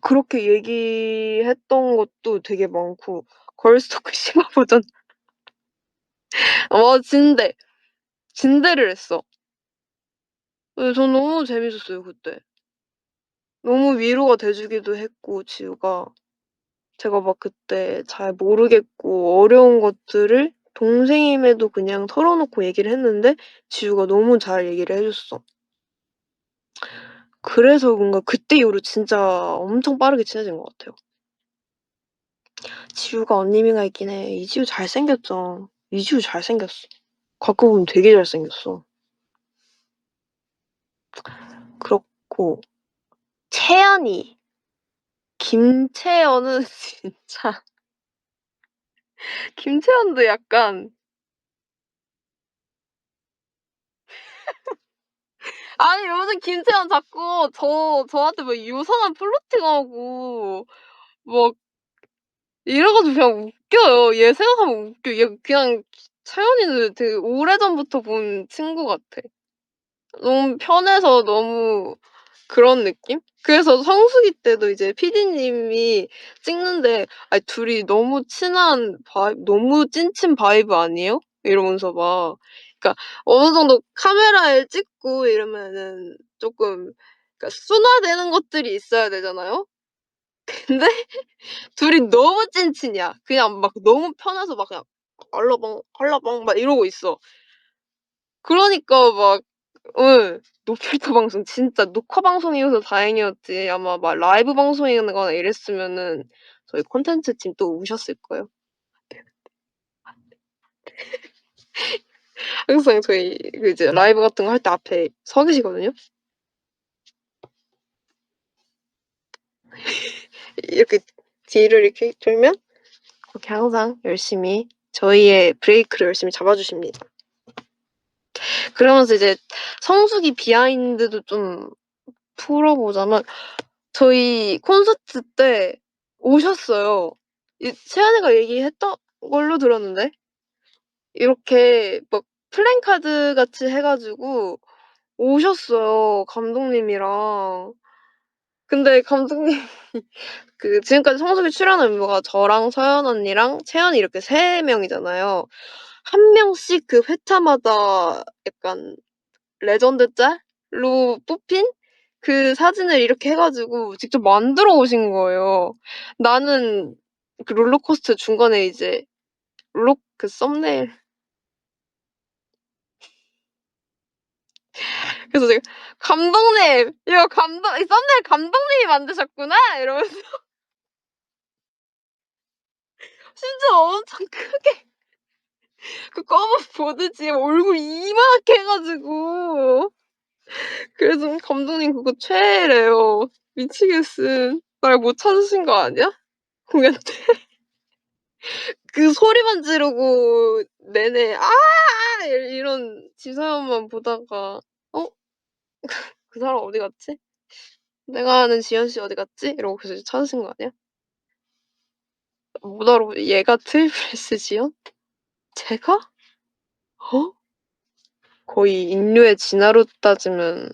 그렇게 얘기했던 것도 되게 많고 걸스토크 심화 버전 진대. 진대를 했어. 네 전 너무 재밌었어요 그때. 너무 위로가 돼 주기도 했고 지우가 제가 막 그때 잘 모르겠고 어려운 것들을 동생임에도 그냥 털어놓고 얘기를 했는데 지우가 너무 잘 얘기를 해 줬어. 그래서 뭔가 그때 이후로 진짜 엄청 빠르게 친해진 것 같아요. 지우가 언니미가 있긴 해. 이지우 잘생겼죠. 이지우 잘생겼어. 갖고 보면 되게 잘생겼어. 그렇고 채연이, 김채연은 진짜 김채연도 약간 아니 요즘 김채연 자꾸 저한테 막 유성한 플러팅하고 막 이래 가지고 그냥 웃겨요. 얘 생각하면 웃겨. 얘 그냥 채연이는 되게 오래전부터 본 친구 같아. 너무 편해서 너무 그런 느낌? 그래서 성수기 때도 이제 PD님이 찍는데 "아이 둘이 너무 친한 너무 찐친 바이브 아니에요?" 이러면서 막 그러니까 어느 정도 카메라에 찍고 이러면은 쪼끔 그러니까 순화되는 것들이 있어야 되잖아요. 근데 둘이 너무 찐친이야. 그냥 막 너무 편해서 막 그냥 알라봉 알라봉 막 이러고 있어. 그러니까 막 예. 노필터 방송 진짜 녹화 방송이어서 다행이었지 아마 막 라이브 방송이거나 이랬으면은 저희 콘텐츠 팀 또 우셨을 거예요. 항상 저희 그 이제 라이브 같은 거 할 때 앞에 서 계시거든요. 이렇게 뒤를 이렇게 돌면 그렇게 항상 열심히 저희의 브레이크를 열심히 잡아 주십니다. 그러면서 이제 성수기 비하인드도 좀 풀어보자면 저희 콘서트 때 오셨어요. 채연이가 얘기했던 걸로 들었는데 이렇게 막 플랜카드 같이 해 가지고 오셨어요, 감독님이랑. 근데 감독님 그 지금까지 성수기 출연한 멤버가 저랑 서연 언니랑 채연이 이렇게 3 명이잖아요. 한 명씩 그 회차마다 약간 레전드 짤로 뽑힌 그 사진을 이렇게 해 가지고 직접 만들어 오신 거예요. 나는 그 롤러코스터 중간에 이제 그 썸네일 그래서 제가 "감독님 이거 이 썸네일 감독님이 만드셨구나." 이러면서 심지어 엄청 크게 그 검은 보드 지에 얼굴 이만하게 해 가지고 그래서 감독님 그거 최애래요. 미치겠음. 날 못 찾으신 거 아니야? 공연 때 그 소리만 지르고 내내 "아!" 이런 지서연만 보다가 '어 그 사람 어디 갔지? 내가 아는 지현 씨 어디 갔지?' 이러고 계속 찾으신 거 아니야? 못 알아보 얘가 트리플 S 지연? 제가? 어? 거의 인류의 진화로 따지면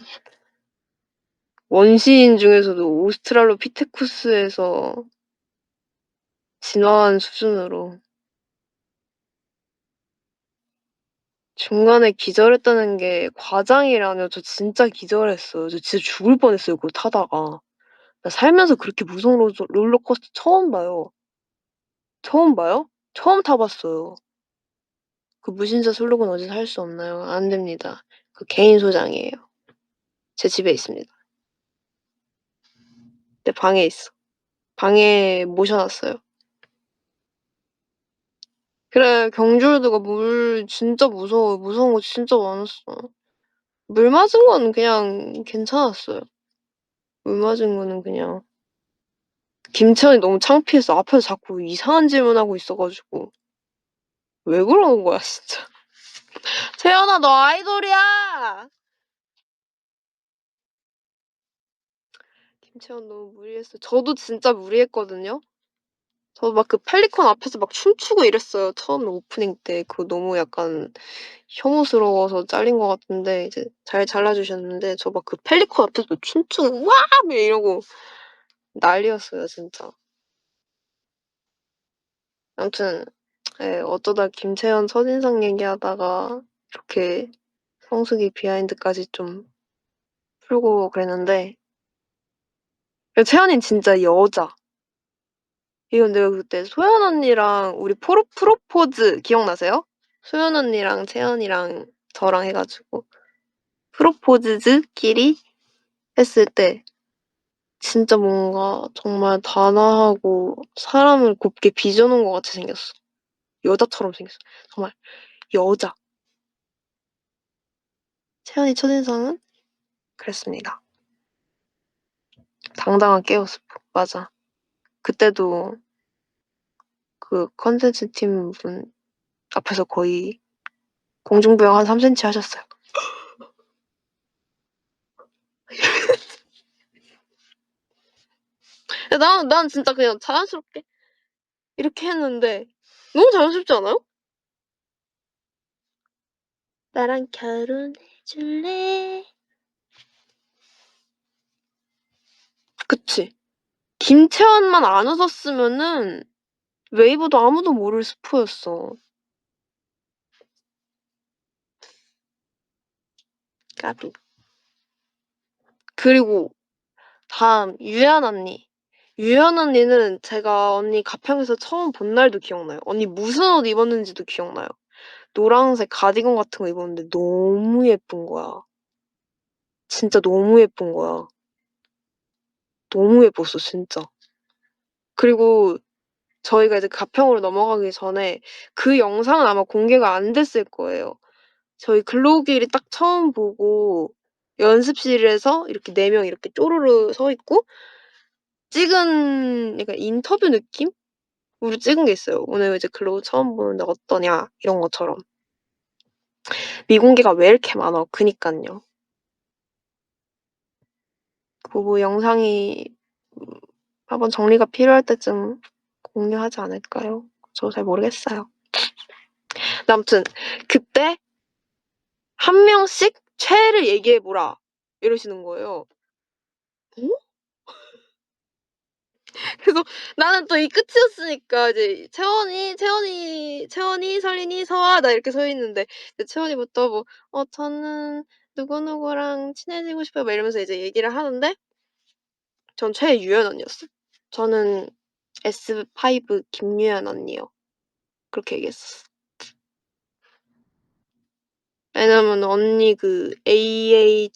원시인 중에서도 오스트랄로피테쿠스에서 진화한 수준으로 중간에 기절했다는 게 과장이라뇨. 저 진짜 기절했어요. 저 진짜 죽을 뻔했어요 그거 타다가. 나 살면서 그렇게 무서운 롤러코스터 처음 봐요. 처음 봐요? 처음 타 봤어요. 그 무신사 슬로건 어디서 살 수 없나요? 안 됩니다. 그 개인 소장이에요. 제 집에 있습니다. 내 방에 있어. 방에 모셔 놨어요. 그래 경주월드가 물 진짜 무서워요. 무서운 거 진짜 많았어. 물 맞은 건 그냥 괜찮았어요. 물 맞은 거는 그냥 김채원이 너무 창피해서 앞에서 자꾸 이상한 질문하고 있어 가지고 '왜 그러는 거야 진짜. 채연아 너 아이돌이야.' 김채원 너무 무리했어. 저도 진짜 무리했거든요. 저도 막 그 펠리컨 앞에서 막 춤추고 이랬어요. 처음에 오프닝 때. 그거 너무 약간 혐오스러워서 잘린 것 같은데 이제 잘 잘라 주셨는데 저 막 그 펠리컨 앞에서 춤추고 "와!" 막 이러고 난리였어요 진짜. 아무튼 예 어쩌다 김채연 첫인상 얘기하다가 이렇게 성수기 비하인드까지 좀 풀고 그랬는데 채연이는 진짜 여자. 이건 내가 그때 소연 언니랑 우리 프로포즈 기억나세요? 소연 언니랑 채연이랑 저랑 해 가지고 프로포즈즈끼리 했을 때 진짜 뭔가 정말 단아하고 사람을 곱게 빚어 놓은 것 같이 생겼어. 여자처럼 생겼어. 정말 여자. 채연이 첫인상은 그랬습니다. 당당한 깨어스프. 맞아. 그때도 그 컨텐츠 팀분 앞에서 거의 공중부양 한 3 센치 하셨어요. 난 진짜 그냥 자연스럽게 이렇게 했는데 너무 자연스럽지 않아요? "나랑 결혼해 줄래?" 그치. 김채원만 안 웃었으면은 웨이브도 아무도 모를 스포였어. 까비. 그리고 다음 유연 언니. 유연 언니는 제가 언니 가평에서 처음 본 날도 기억나요. 언니 무슨 옷 입었는지도 기억나요. 노란색 가디건 같은 거 입었는데 너무 예쁜 거야. 진짜 너무 예쁜 거야. 너무 예뻤어 진짜. 그리고 저희가 이제 가평으로 넘어가기 전에 그 영상은 아마 공개가 안 됐을 거예요. 저희 글로우길이 딱 처음 보고 연습실에서 이렇게 4 명 이렇게 쪼르르 서 있고 찍은 약간 인터뷰 느낌으로 찍은 게 있어요. "오늘 이제 글로우 처음 보는데 어떠냐?" 이런 것처럼. 미공개가 왜 이렇게 많아. 그니깐요. 그 영상이 한번 정리가 필요할 때쯤 공유하지 않을까요? 저 잘 모르겠어요. 근데 아무튼 그때 "한 명씩 최애를 얘기해 보라." 이러시는 거예요. 어? 그래서 나는 또 이 끝이었으니까 이제 채원이, 설린이, 서아 나 이렇게 서 있는데 이제 채원이부터 뭐 저는 누구누구랑 친해지고 싶어요." 막 이러면서 이제 얘기를 하는데 전 최애 유연 언니였어요. 저는 S5 김유연 언니요. 그렇게 얘기했었어. 왜냐면 언니 그 AAA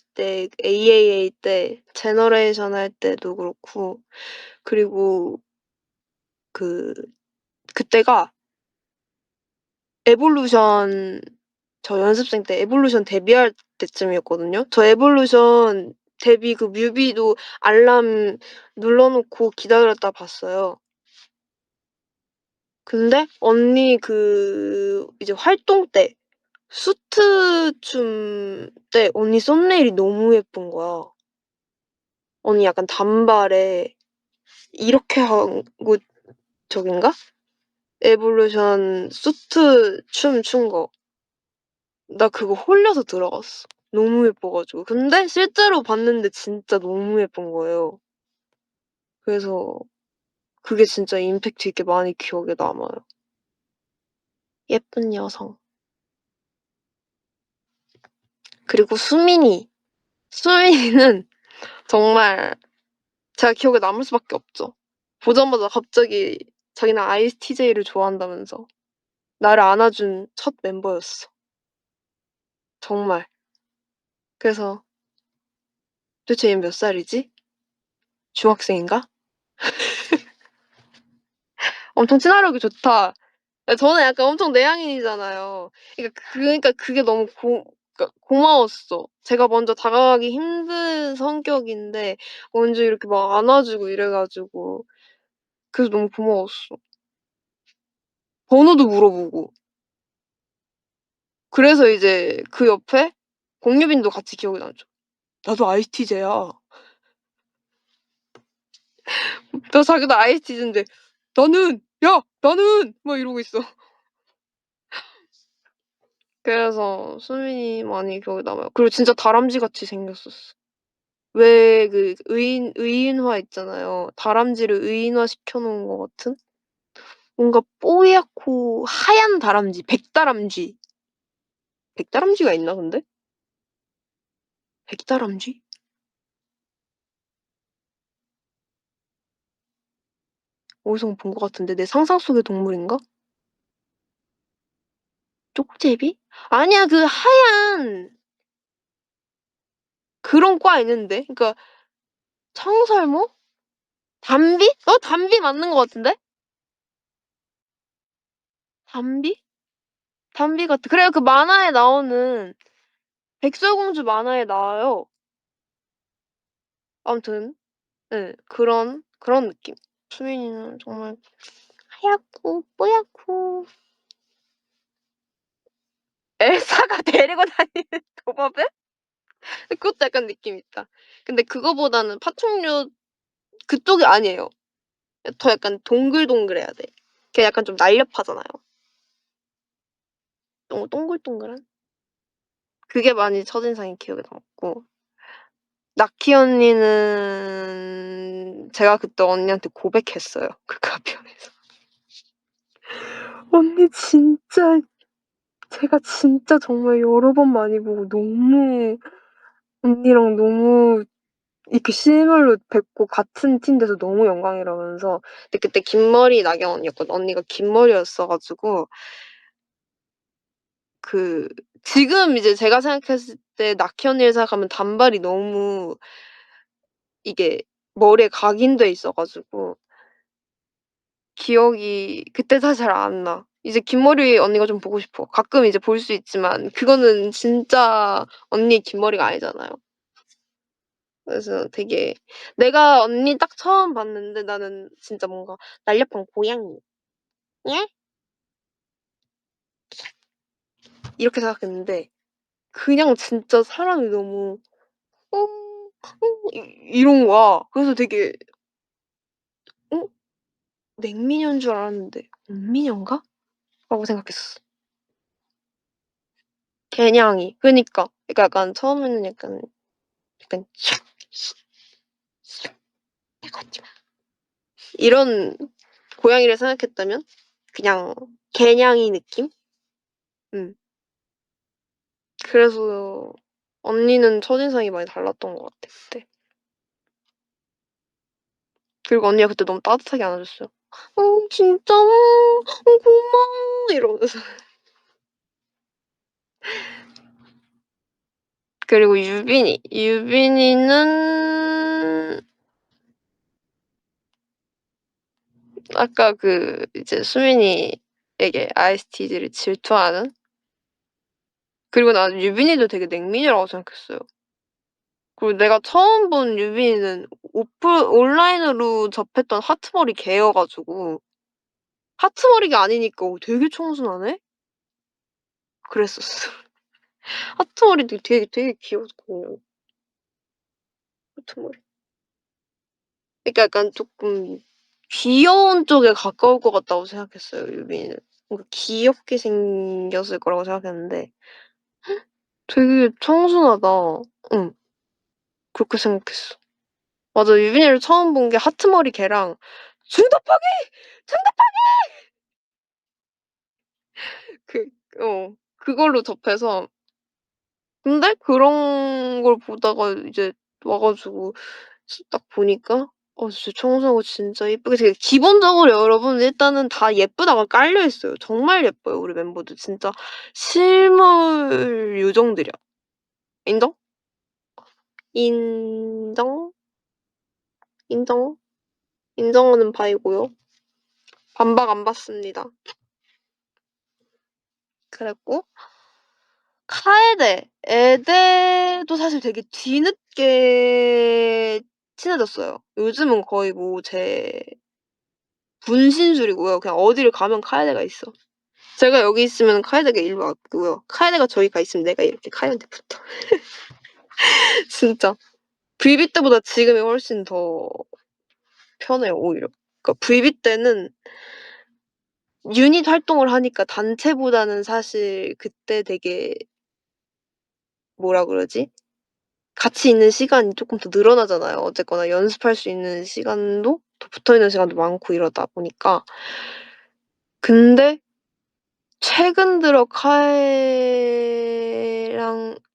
때 제너레이션 할 때도 그렇고 그리고 그 그때가 에볼루션 저 연습생 때 에볼루션 데뷔할 때쯤이었거든요. 저 에볼루션 데뷔 그 뮤비도 알람 눌러 놓고 기다렸다 봤어요. 근데 언니 그 이제 활동 때 수트 춤 때 언니 썸네일이 너무 예쁜 거야. 언니 약간 단발에 이렇게 하고 저긴가? 에볼루션 수트 춤 춘 거. 나 그거 홀려서 들어갔어. 너무 예뻐 가지고. 근데 실제로 봤는데 진짜 너무 예쁜 거예요. 그래서 그게 진짜 임팩트 있게 많이 기억에 남아요. 예쁜 여성. 그리고 수민이. 수민이는 정말 제가 기억에 남을 수밖에 없죠. 보자마자 갑자기 자기는 ISTJ를 좋아한다면서 나를 안아준 첫 멤버였어. 정말. 그래서 '도대체 얘는 몇 살이지? 중학생인가? 엄청 친화력이 좋다.' 저는 약간 엄청 내향인이잖아요. 그러니까 그게 너무 그러니까 고마웠어. 제가 먼저 다가가기 힘든 성격인데 먼저 이렇게 막 안아주고 이래 가지고 그래서 너무 고마웠어. 번호도 물어보고. 그래서 이제 그 옆에 공유빈도 같이 기억이 나죠. "나도 ISTJ야." 자기도 ISTJ인데 "나는 야 나는." 막 이러고 있어. 그래서 수민이 많이 기억에 남아요. 그리고 진짜 다람쥐같이 생겼었어. 왜 그 의인화 있잖아요. 다람쥐를 의인화 시켜 놓은 것 같은? 뭔가 뽀얗고 하얀 다람쥐, 백다람쥐. 백다람쥐가 있나 근데? 백다람쥐? 어디서 본 것 같은데 내 상상 속의 동물인가? 쪽제비? 아니야 그 하얀 그런 과 있는데. 그러니까 청설모? 담비? 담비 맞는 것 같은데? 담비? 담비 같아. 그래요. 그 만화에 나오는 백설공주 만화에 나와요. 아무튼 예. 그런 느낌. 수민이는 정말 하얗고 뽀얗고 엘사가 데리고 다니는 도마뱀? 그것도 약간 느낌 있다. 근데 그거보다는 파충류 그쪽이 아니에요. 더 약간 동글동글해야 돼. 걔 약간 좀 날렵하잖아요. 동글동글한? 그게 많이 첫인상이 기억에 남고 나키 언니는 제가 그때 언니한테 고백했어요, 그 가평에서. 언니 진짜 제가 진짜 정말 여러 번 많이 보고 너무 언니랑 너무 이렇게 실물로 뵙고 같은 팀 돼서 너무 영광이라면서 근데 그때 긴 머리 나경 언니였거든. 언니가 긴 머리였어 가지고 그 지금 이제 제가 생각했을 때 나키 언니를 생각하면 단발이 너무 이게 머리에 각인돼 있어 가지고 기억이 그때 사실 잘 안 나. 이제 긴 머리 언니가 좀 보고 싶어. 가끔 이제 볼 수 있지만 그거는 진짜 언니의 긴 머리가 아니잖아요. 그래서 되게 내가 언니 딱 처음 봤는데 나는 진짜 뭔가 날렵한 고양이. "예?" 이렇게 생각했는데 그냥 진짜 사람이 너무 "어 이런 거야. 그래서 되게 '어 냉미녀인 줄 알았는데 은미녀인가?' 라고 생각했어. 개냥이. 그러니까 약간 처음에는 약간 이런 고양이를 생각했다면 그냥 개냥이 느낌? 음. 그래서 언니는 첫인상이 많이 달랐던 것 같아 그때. 그리고 언니가 그때 너무 따뜻하게 안아줬어요. 진짜? 고마워." 이러면서. 그리고 유빈이. 유빈이는 아까 그 이제 수민이에게 ISTJ를 질투하는 그리고 난 유빈이도 되게 냉민이라고 생각했어요. 그리고 내가 처음 본 유빈이는 온라인으로 접했던 하트머리 걔여 가지고 하트머리가 아니니까 '어 되게 청순하네?' 그랬었어. 하트머리도 되게 귀엽고 하트머리. 그러니까 약간 쪼끔 귀여운 쪽에 가까울 것 같다고 생각했어요, 유빈이는. 뭔가 귀엽게 생겼을 거라고 생각했는데 되게 청순하다. 응. 그렇게 생각했어. 맞아. 유빈이를 처음 본 게 하트머리 걔랑 "중독파기! 중독파" 그 그걸로 접해서 근데 그런 걸 보다가 이제 와 가지고 딱 보니까 진짜 청소하고 진짜 예쁘게 되게 기본적으로 여러분 일단은 다 예쁘다가 깔려 있어요. 정말 예뻐요, 우리 멤버들. 진짜 실물 요정들이야. 인정? 인정? 인정? 인정하는 바이고요. 반박 안 받습니다. 그랬고 카에데, 에데도 사실 되게 뒤늦게 친해졌어요. 요즘은 거의 뭐 제 분신술이고요. 그냥 어디를 가면 카에데가 있어. 제가 여기 있으면 카에데가 일로 왔고요. 카에데가 저기 가 있으면 내가 이렇게 카에데한테 붙어. 진짜. VB 때보다 지금이 훨씬 더 편해요 오히려. 그러니까 VB 때는 유닛 활동을 하니까 단체보다는 사실 그때 되게 뭐라 그러지? 같이 있는 시간이 쪼끔 더 늘어나잖아요. 어쨌거나 연습할 수 있는 시간도 더 붙어 있는 시간도 많고 이러다 보니까. 근데 최근 들어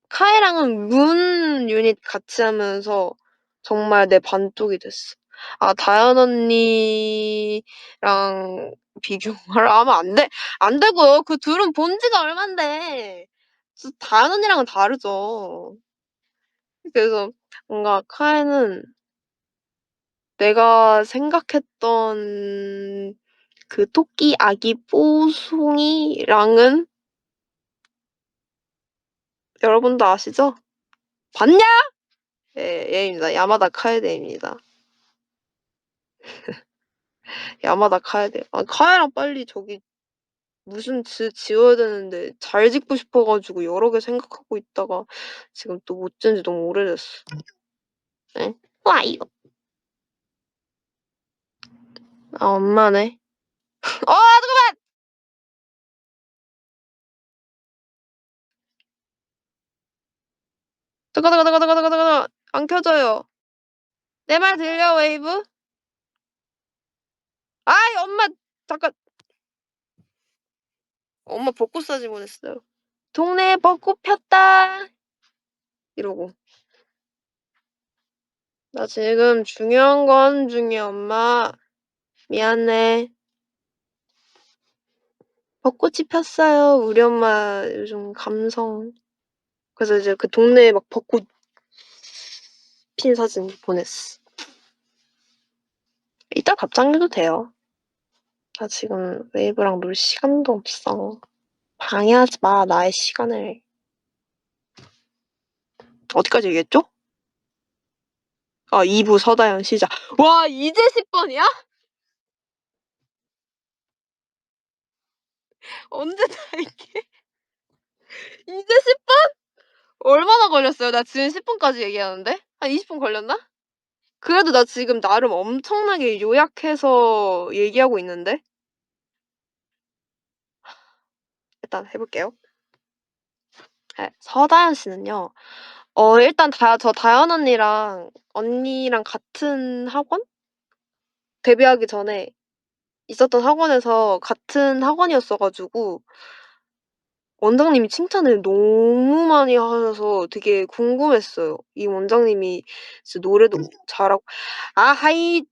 카에랑은 문 유닛 같이 하면서 정말 내 반쪽이 됐어. 아 다현 언니랑 비교를 하면 안 되고요. 그 둘은 본 지가 얼만데. 다현 언니랑은 다르죠. 그래서 뭔가 카에는 내가 생각했던 그 토끼 아기 뽀송이랑은 여러분도 아시죠? 봤냐? 예 얘입니다. 야마다 카에데입니다. 야마다 카에데. 아 카에랑 빨리 저기 무슨 지어야 되는데 잘 짓고 싶어 가지고 여러 개 생각하고 있다가 지금 또 못 지은 지 너무 오래됐어. 예. 와이요. 아 엄마네. 잠깐만. 잠깐. 안 켜져요. 내 말 들려 웨이브? 아이 엄마 잠깐. 엄마 벚꽃 사진 보냈어요. "동네에 벚꽃 폈다." 이러고. "나 지금 중요한 거 하는 중이야 엄마. 미안해." "벚꽃이 폈어요." 우리 엄마 요즘 감성. 그래서 이제 그 동네에 막 벚꽃 핀 사진 보냈어. 이따 답장해도 돼요. 나 지금 웨이브랑 놀 시간도 없어. 방해하지 마 나의 시간을. 어디까지 얘기했죠? 2부 서다현 시작. 와 이제 10 번이야? 언제 다 이게 이제 10 번? 얼마나 걸렸어요? 나 지금 10 분까지 얘기하는데? 한 20분 걸렸나? 그래도 나 지금 나름 엄청나게 요약해서 얘기하고 있는데? 일단 해 볼게요. 서다현 씨는요. 일단 다현 언니랑 같은 학원? 데뷔하기 전에 있었던 학원에서 같은 학원이었어 가지고 원장님이 칭찬을 너무 많이 하셔서 되게 궁금했어요. 이 원장님이 진짜 노래도 잘하고 하이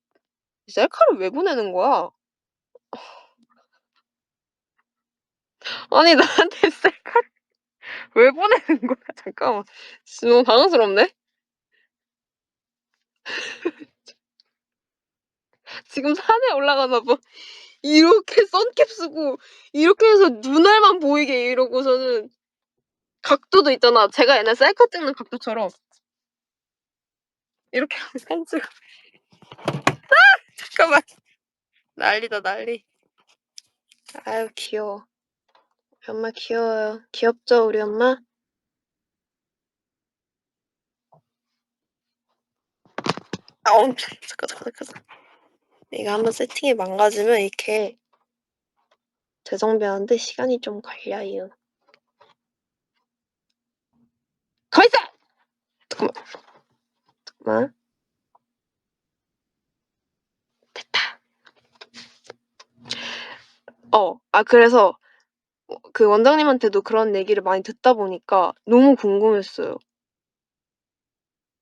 셀카를 왜 보내는 거야? 아니 나한테 셀카를 왜 보내는 거야? 잠깐만. 진짜 너무 당황스럽네. 지금 산에 올라가나 봐. 이렇게 선캡 쓰고 이렇게 해서 눈알만 보이게 이러고서는 각도도 있잖아. 제가 옛날에 셀카 찍는 각도처럼 이렇게 하면 사진 찍어. 잠깐만. 난리다 난리. 아유 귀여워. 우리 엄마 귀여워요. 귀엽죠 우리 엄마? 잠깐. 이거 한번 세팅이 망가지면 이렇게 재정비하는데 시간이 좀 걸려요. 가만있어! 잠깐만. 됐다. 그래서 그 원장님한테도 그런 얘기를 많이 듣다 보니까 너무 궁금했어요.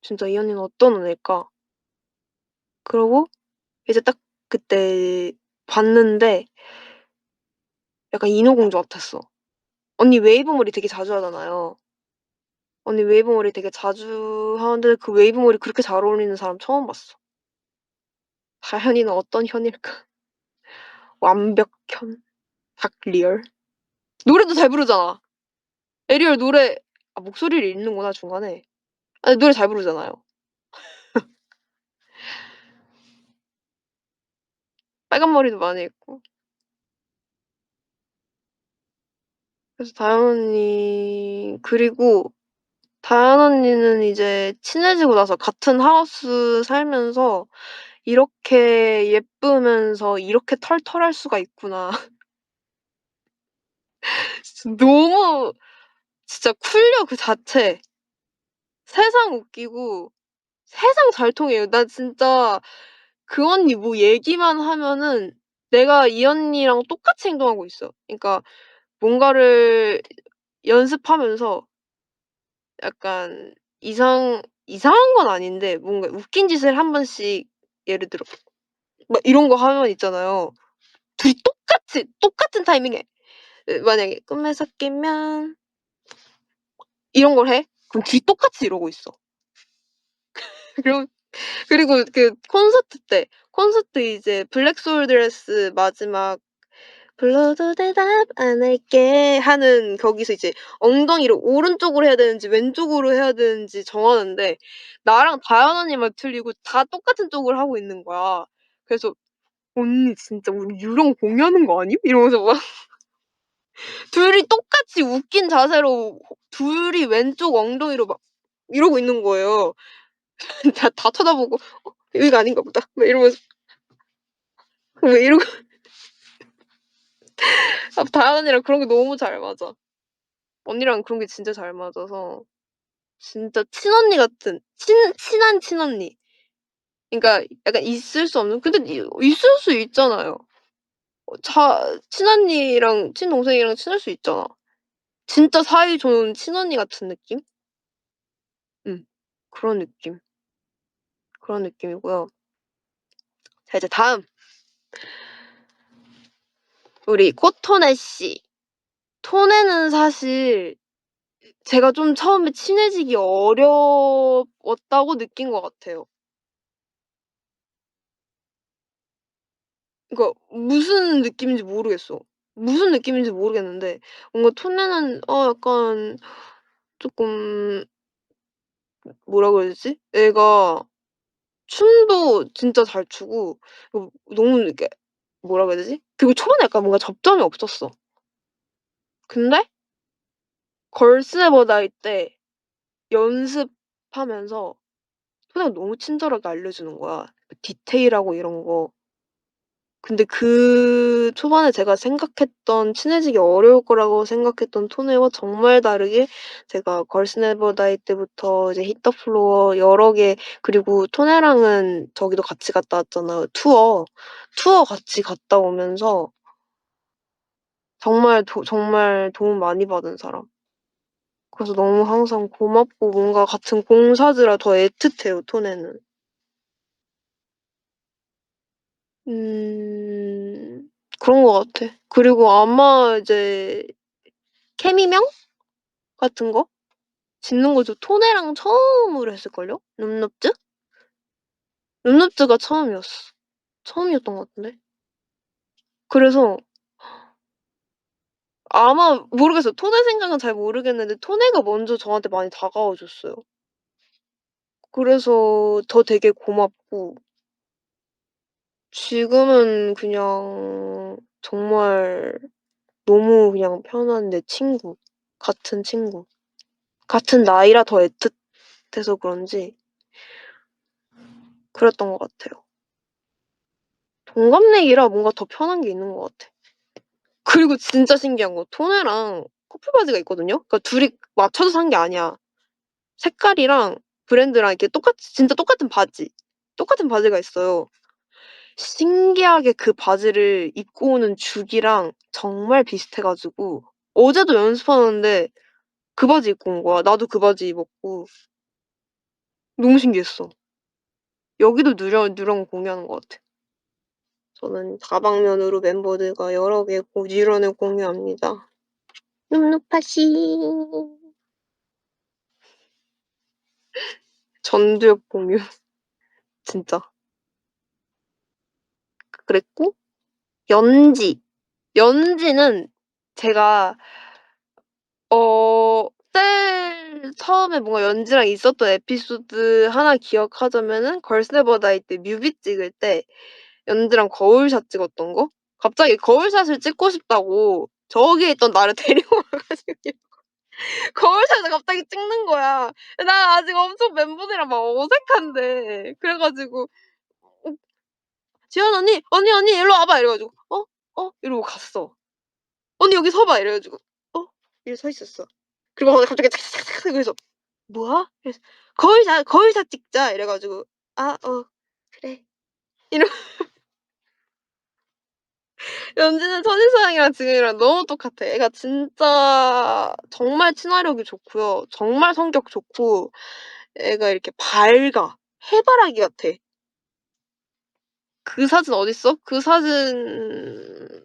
진짜 이 언니는 어떤 언니일까? 그러고 이제 딱 그때 봤는데 약간 인어공주 같았어. 언니 웨이브 머리 되게 자주 하잖아요. 언니 웨이브 머리 되게 자주 하는데 그 웨이브 머리 그렇게 잘 어울리는 사람 처음 봤어. 다현이는 어떤 현일까? 완벽현? 닥리얼? 노래도 잘 부르잖아. 에리얼 노래 목소리를 잃는구나 중간에. 아니 노래 잘 부르잖아요. 빨간 머리도 많이 있고. 그래서 다현 언니 그리고 다현 언니는 이제 친해지고 나서 같은 하우스 살면서 이렇게 예쁘면서 이렇게 털털할 수가 있구나. 진짜 너무 진짜 쿨려 그 자체. 세상 웃기고 세상 잘 통해요. 나 진짜 그 언니 뭐 얘기만 하면은 내가 이 언니랑 똑같이 행동하고 있어. 그러니까 뭔가를 연습하면서 약간 이상한 건 아닌데 뭔가 웃긴 짓을 한 번씩 예를 들어 막 이런 거 하면 있잖아요. 둘이 똑같은 타이밍에 만약에 꿈에서 깨면 이런 걸 해? 그럼 둘이 똑같이 이러고 있어. 그리고 그 콘서트 이제 블랙 소울 드레스 마지막 불러도 대답 안 할게 하는 거기서 이제 엉덩이를 오른쪽으로 해야 되는지 왼쪽으로 해야 되는지 정하는데 나랑 다현 언니만 틀리고 다 똑같은 쪽을 하고 있는 거야. 그래서 "언니 진짜 우리 유령 공유하는 거 아님?" 이러면서 막 둘이 똑같이 웃긴 자세로 둘이 왼쪽 엉덩이로 막 이러고 있는 거예요. 다 쳐다보고 '여기가 아닌가 보다.' 막 이러면서 막 이러고 다현 언니랑 그런 게 너무 잘 맞아. 언니랑 그런 게 진짜 잘 맞아서 진짜 친언니 같은 친한 친언니. 그러니까 약간 있을 수 없는 근데 있을 수 있잖아요. 친언니랑 친동생이랑 친할 수 있잖아. 진짜 사이 좋은 친언니 같은 느낌? 음. 그런 느낌. 그런 느낌이고요. 자 이제 다음 우리 코토네 씨. 토네는 사실 제가 좀 처음에 친해지기 어려웠다고 느낀 것 같아요. 그러니까 무슨 느낌인지 모르겠어. 무슨 느낌인지 모르겠는데 뭔가 토네는 약간 쪼끔 뭐라 그래야 되지? 애가 춤도 진짜 잘 추고 너무 이렇게 뭐라 그래야 되지? 그리고 초반에 약간 뭔가 접점이 없었어. 근데 걸스 네버 다이 때 연습하면서 토네가 너무 친절하게 알려주는 거야. 그 디테일하고 이런 거. 근데 그 초반에 제가 생각했던 친해지기 어려울 거라고 생각했던 토네와 정말 다르게 제가 걸스 네버 다이 때부터 이제 히터 플로어 여러 개 그리고 토네랑은 저기도 같이 갔다 왔잖아요, 투어. 투어 같이 갔다 오면서 정말 도움 많이 받은 사람. 그래서 너무 항상 고맙고 뭔가 같은 공사지라 더 애틋해요, 토네는. 그런 것 같아. 그리고 아마 이제 케미명 같은 거 짓는 거 저 토네랑 처음으로 했을걸요? 룸노트? 룸노트가 처음이었어. 처음이었던 것 같은데. 그래서 아마 모르겠어요. 토네 생각은 잘 모르겠는데 토네가 먼저 저한테 많이 다가와 줬어요. 그래서 더 되게 고맙고 지금은 그냥 정말 너무 그냥 편한 내 친구 같은 친구. 같은 나이라 더 애틋해서 그런지 그랬던 것 같아요. 동갑내기라 뭔가 더 편한 게 있는 것 같아. 그리고 진짜 신기한 거 토네랑 커플 바지가 있거든요. 그러니까 둘이 맞춰서 산 게 아니야. 색깔이랑 브랜드랑 이렇게 똑같이 진짜 똑같은 바지. 똑같은 바지가 있어요. 신기하게 그 바지를 입고 오는 주기랑 정말 비슷해 가지고 어제도 연습하는데 그 바지 입고 온 거야. 나도 그 바지 입었고 너무 신기했어. 여기도 누런 공유하는 것 같아. 저는 다방면으로 멤버들과 여러 개의 일원을 공유합니다. 눕눕하시. 전두엽 공유. 진짜. 그랬고 연지. 연지는 제가 제일 처음에 뭔가 연지랑 있었던 에피소드 하나 기억하자면은 걸스 네버 다이 때 뮤비 찍을 때 연지랑 거울샷 찍었던 거? 갑자기 거울샷을 찍고 싶다고 저기에 있던 나를 데리고 와 가지고 거울샷을 갑자기 찍는 거야. 난 아직 엄청 멤버들이랑 막 어색한데. 그래 가지고 어 "지연 언니, 언니, 언니 일로 와 봐." 이래 가지고 "어? 어?" 이러고 갔어. "언니 여기 서 봐." 이래 가지고 어? 이러고 서 있었어. 그리고 갑자기 착착착착 그래서 "뭐야?" 그래서 "거울샷 찍자." 이래 가지고 "아 그래." 이러 연지는 첫인상이랑 지금이랑 너무 똑같아. 애가 진짜 정말 친화력이 좋고요. 정말 성격 좋고 애가 이렇게 밝아. 해바라기 같아. 그 사진 어딨어? 그 사진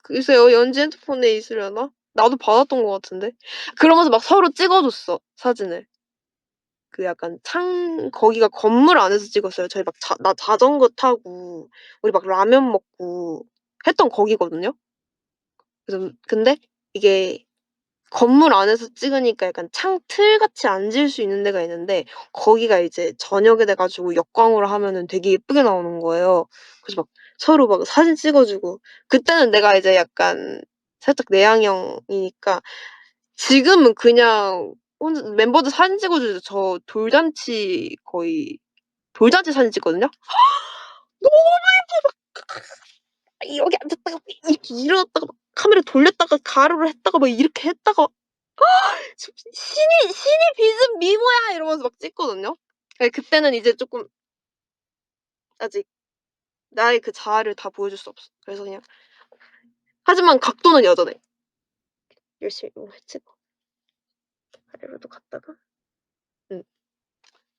글쎄요. 연지 핸드폰에 있으려나? 나도 받았던 것 같은데. 그러면서 막 서로 찍어 줬어, 사진을. 그 약간 거기가 건물 안에서 찍었어요. 저희 막 나 자전거 타고 우리 막 라면 먹고 했던 거기거든요. 그래서 근데 이게 건물 안에서 찍으니까 약간 창틀같이 앉을 수 있는 데가 있는데 거기가 이제 저녁에 돼 가지고 역광으로 하면은 되게 예쁘게 나오는 거예요. 그래서 막 서로 막 사진 찍어 주고 그때는 내가 이제 약간 살짝 내향형이니까 지금은 그냥 혼자 멤버들 사진 찍어 줄 때 저 돌잔치 사진 찍거든요. 너무 여기 앉았다가 이렇게 일어났다가 막 카메라 돌렸다가 가로로 했다가 막 이렇게 했다가 신이 빚은 미모야!" 이러면서 막 찍거든요. 예 그때는 이제 쪼끔 아직 나의 그 자아를 다 보여줄 수 없어. 그래서 그냥 하지만 각도는 여전해. 열심히 뭐 했지 뭐. 아래로도 갔다가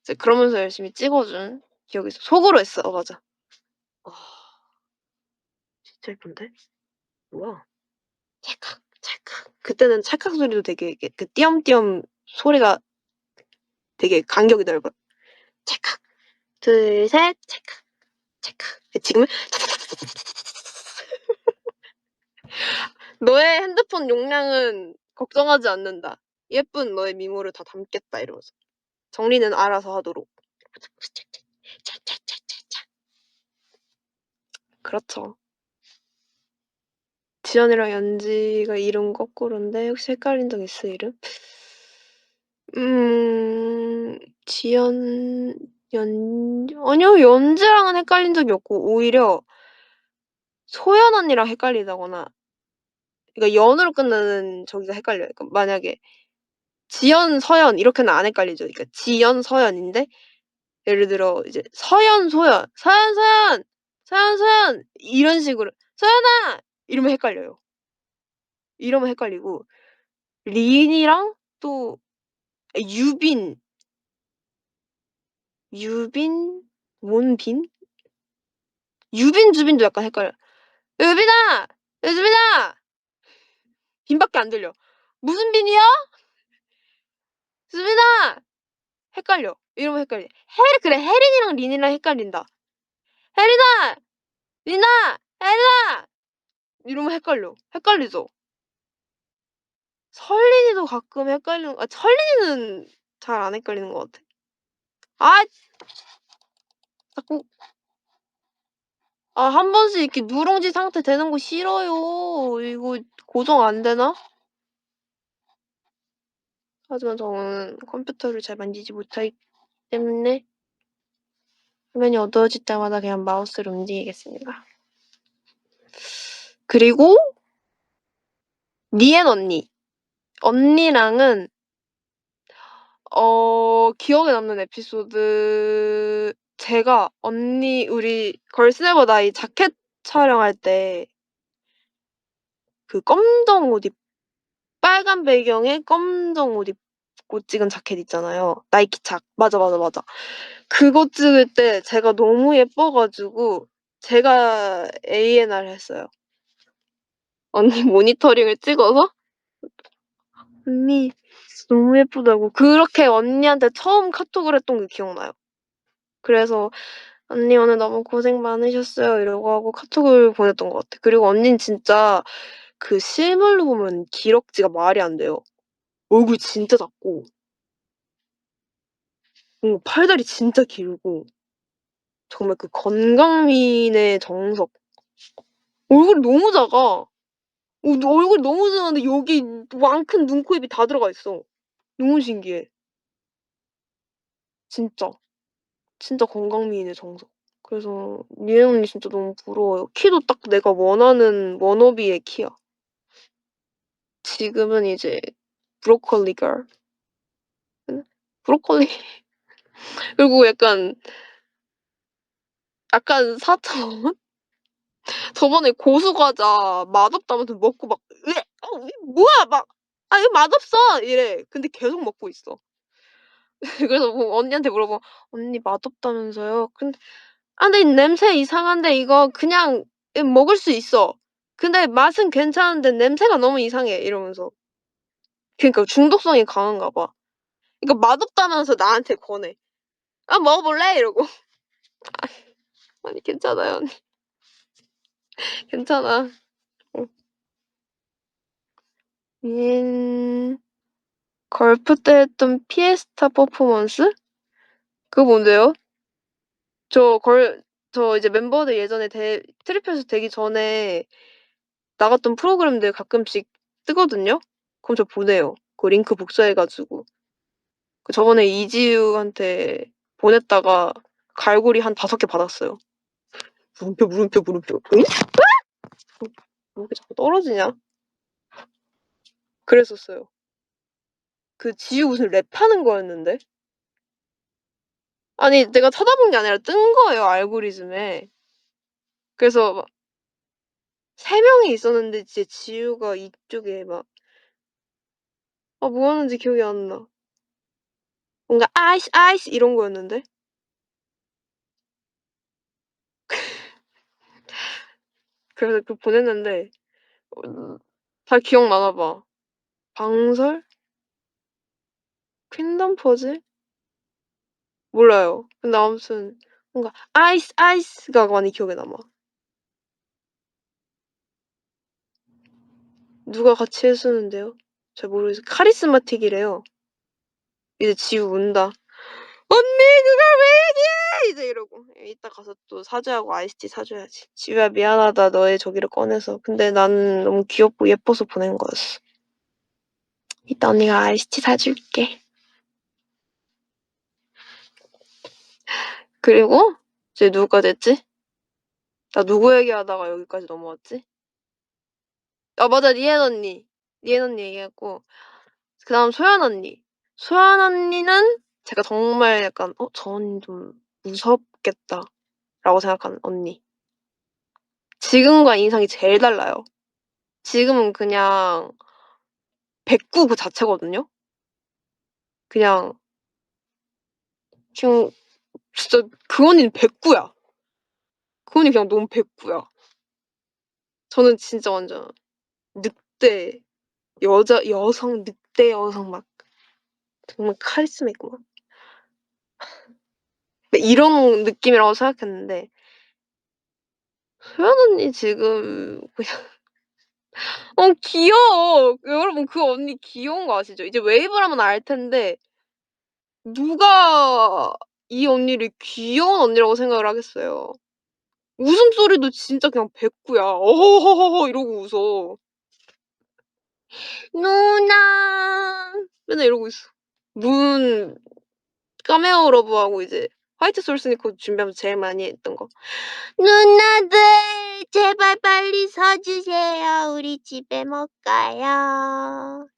이제 그러면서 열심히 찍어 준 기억이 있어. 속으로 했어. 맞아. 아 진짜 예쁜데? 뭐야? 찰칵, 찰칵. 그때는 찰칵 소리도 되게 이게 그 띄엄띄엄 소리가 되게 간격이 넓어요. 찰칵. 둘 셋 찰칵, 찰칵. 지금은 "너의 핸드폰 용량은 걱정하지 않는다. 예쁜 너의 미모를 다 담겠다." 이러면서. "정리는 알아서 하도록." 찰찰찰찰찰. 그렇죠. 지연이랑 연지가 이름 거꾸로인데 혹시 헷갈린 적 있어 이름? 지연 아니요. 연지랑은 헷갈린 적이 없고 오히려 소연 언니랑 헷갈리다거나 그러니까 연으로 끝나는 저기가 헷갈려요. 그러니까 만약에 지연, 서연 이렇게는 안 헷갈리죠. 그러니까 지연, 서연인데 예를 들어 이제 서연, 소연, "서연, 서연, 서연, 서연." 이런 식으로 "서연아." 이러면 헷갈려요. 이러면 헷갈리고 린이랑 또 유빈, 유빈, 원빈? 유빈, 주빈도 약간 헷갈려요. "유빈아! 유빈아!" 빈밖에 안 들려. "무슨 빈이야? 수빈아!" 헷갈려. 이러면 헷갈려. 그래 혜린이랑 린이랑 헷갈린다. "혜린아! 린아! 혜린아!" 이러면 헷갈려. 헷갈리죠? 설린이도 가끔 헷갈리는 설린이는 잘 안 헷갈리는 것 같아. 아 자꾸 한 번씩 이렇게 누룽지 상태 되는 거 싫어요. 이거 고정 안 되나? 하지만 저는 컴퓨터를 잘 만지지 못하기 때문에 화면이 어두워질 때마다 그냥 마우스를 움직이겠습니다. 그리고 니엔 언니랑은 기억에 남는 에피소드 제가 우리 걸스 네버 다이 자켓 촬영할 때 그 검정 옷 빨간 배경에 검정 옷 입고 찍은 자켓 있잖아요. 나이키 착. 맞아, 맞아, 맞아. 그거 찍을 때 제가 너무 예뻐 가지고 제가 A&R 했어요. 언니 모니터링을 찍어서 "언니 너무 예쁘다."고 그렇게 언니한테 처음 카톡을 했던 게 기억나요. 그래서 "언니 오늘 너무 고생 많으셨어요." 이러고 하고 카톡을 보냈던 것 같아. 그리고 언니는 진짜 그 실물로 보면 기럭지가 말이 안 돼요. 얼굴 진짜 작고 팔다리 진짜 길고 정말 그 건강미인의 정석. 얼굴이 너무 작아. 얼굴이 너무 작은데 여기 왕 큰 눈, 코, 입이 다 들어가 있어. 너무 신기해. 진짜. 진짜 건강미인의 정석. 그래서 리엔 언니 진짜 너무 부러워요. 키도 딱 내가 원하는 워너비의 키야. 지금은 이제 브로콜리 걸. 응? 브로콜리 그리고 약간 4차원? 저번에 고수 과자 맛없다면서 먹고 막 "으에 이 뭐야." 막 "아 이거 맛없어." 이래. 근데 계속 먹고 있어. 그래서 뭐 언니한테 물어보면 "언니 맛없다면서요?" 근데 근데 냄새 이상한데 이거 그냥 먹을 수 있어. 근데 맛은 괜찮은데 냄새가 너무 이상해." 이러면서. 그러니까 중독성이 강한가 봐. 그러니까 맛없다면서 나한테 권해. "아 먹어 볼래?" 이러고. "아니 괜찮아요 언니. 괜찮아." 어. 걸프 때 했던 피에스타 퍼포먼스? 그거 뭔데요? 저 걸 저 이제 멤버들 예전에 트리플에서 되기 전에 나갔던 프로그램들 가끔씩 뜨거든요. 그럼 저 보내요. 그 링크 복사해 가지고. 저번에 이지우한테 보냈다가 갈고리 한 5개 받았어요. 물음표, 물음표, 물음표. 응? 왜 이렇게 자꾸 떨어지냐? 그랬었어요. 그 지우 무슨 랩하는 거였는데. 아니 내가 찾아본 게 아니라 뜬 거예요, 알고리즘에. 그래서 막 3 명이 있었는데 이제 지우가 이쪽에 막 뭐 하는지 기억이 안 나. 뭔가 "아이씨, 아이씨." 이런 거였는데. 그래서 보냈는데 다 기억나나 봐. 방설? 퀸덤 퍼즐? 몰라요. 근데 아무튼 뭔가 "아이스, 아이스가." 많이 기억에 남아. 누가 같이 해 주는데요? 잘 모르겠어요. 카리스마틱이래요. 이제 지우 운다. "언니 그걸 왜 얘기해!" 이제 이러고. 이따 가서 또 사죄하고 아이스티 사 줘야지. "지우야 미안하다. 너의 저기를 꺼내서. 근데 나는 너무 귀엽고 예뻐서 보낸 거였어. 이따 언니가 아이스티 사 줄게." 그리고 이제 누구까지 했지? 나 누구 얘기하다가 여기까지 넘어왔지? 맞아. 리엔 언니. 리엔 언니 얘기했고 그다음 소연 언니. 소연 언니는 제가 정말 약간 '저 언니 좀 무섭겠다.'라고 생각하는 언니. 지금과 인상이 제일 달라요. 지금은 그냥 백구 그 자체거든요. 그냥 지금 진짜 그 언니는 백구야. 그 언니 그냥 너무 백구야. 저는 진짜 완전 늑대 여성 늑대 여성 막 정말 카리스마 있고 막 이런 느낌이라고 생각했는데 소연 언니 지금 그냥 귀여워. 여러분 그 언니 귀여운 거 아시죠? 이제 웨이브라면 알 텐데 누가 이 언니를 귀여운 언니라고 생각을 하겠어요. 웃음소리도 진짜 그냥 백구야. 어허허허허 이러고 웃어. "누나." 맨날 이러고 있어. 문 카메오 러브하고 이제 화이트 솔 스니커 준비하면서 제일 많이 했던 거. "누나들 제발 빨리 서 주세요. 우리 집에 못 가요.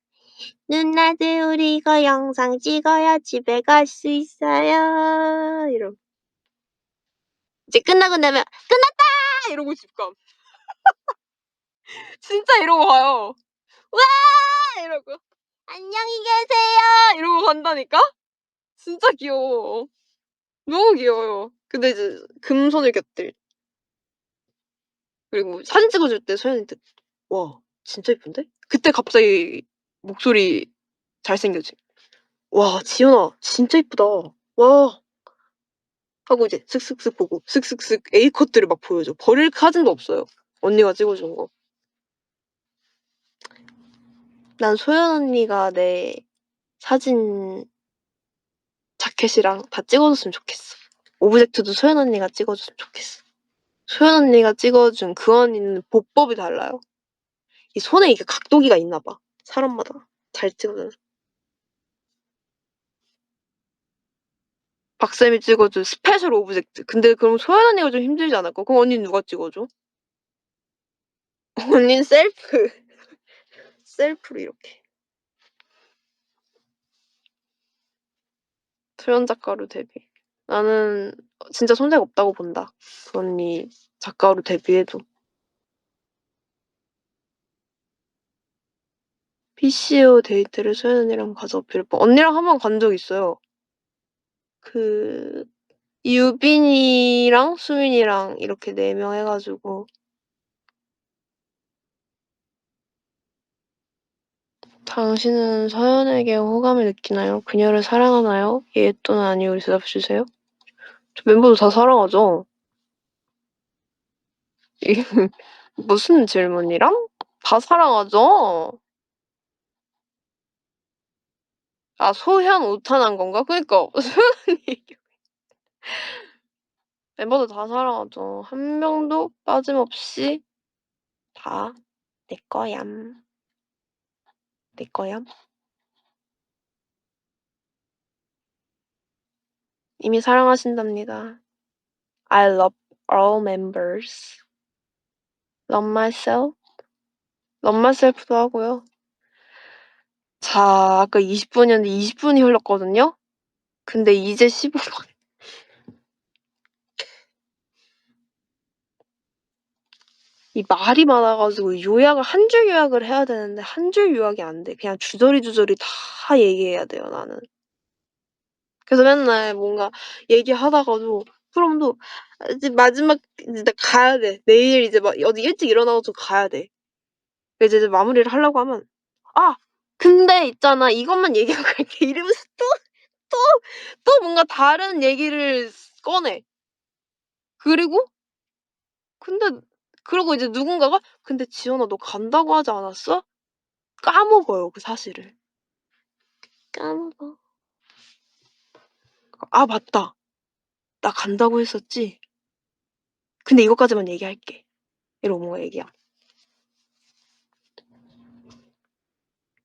누나들 우리 이거 영상 찍어야 집에 갈 수 있어요." 이러고 이제 끝나고 나면 "끝났다." 이러고 집 가. 진짜 이러고 가요. "와." 이러고 "안녕히 계세요." 이러고 간다니까? 진짜 귀여워. 너무 귀여워요. 근데 이제 금손의 곁들 그리고 사진 찍어 줄 때 소연이한테 "와 진짜 예쁜데?" 그때 갑자기 목소리 잘생겨짐. "와 지연아 진짜 이쁘다. 와." 하고 이제 슥슥슥 보고 슥슥슥 A 컷들을 막 보여줘. 버릴 사진도 없어요. 언니가 찍어 준 거. 난 소연 언니가 내 사진 자켓이랑 다 찍어 줬으면 좋겠어. 오브젝트도 소연 언니가 찍어 줬으면 좋겠어. 소연 언니가 찍어 준 그 언니는 보법이 달라요. 이 손에 이게 각도기가 있나 봐, 사람마다. 잘 찍어 주는. 박쌤이 찍어 준 스페셜 오브젝트. 근데 그럼 소연 언니가 좀 힘들지 않을까? 그럼 언니는 누가 찍어 줘? 언니는 셀프. 셀프로 이렇게. 소연 작가로 데뷔. 나는 진짜 손색 없다고 본다. 그 언니 작가로 데뷔해도. PCO 데이트를 소연 언니랑 가서 어필 뻔. 언니랑 한 번 간 적 있어요. 그 유빈이랑 수민이랑 이렇게 4명 해 가지고 "당신은 서연에게 호감을 느끼나요? 그녀를 사랑하나요? 예 또는 아니요로 대답해 주세요." 저 멤버들 다 사랑하죠. 이게 무슨 질문이람? 다 사랑하죠. 아 소현 오타난 건가? 그니까 소현 얘기 멤버들 다 사랑하죠. 한 명도 빠짐없이 다 내 거얌. 내 거얌. 이미 사랑하신답니다. I love all members. Love myself. Love myself도 하고요. 자 아까 20 분이었는데 20 분이 흘렀거든요. 근데 이제 15 분. 이 말이 많아 가지고 요약을 한 줄 요약을 해야 되는데 한 줄 요약이 안 돼. 그냥 주저리주저리 다 얘기해야 돼요 나는. 그래서 맨날 뭔가 얘기하다가도 프롬도 이제 마지막 이제 나 가야 돼. 내일 이제 막 어디 일찍 일어나 가지고 가야 돼. 그래서 이제 마무리를 하려고 하면 "아 근데 있잖아. 이것만 얘기하고 갈게." 이러면서 또, 또 뭔가 다른 얘기를 꺼내. 그리고 근데 그러고 이제 누군가가 "근데 지연아 너 간다고 하지 않았어?" 까먹어요 그 사실을. 까먹어. '아 맞다. 나 간다고 했었지. 근데 이것까지만 얘기할게.' 이러고 뭔가 얘기함.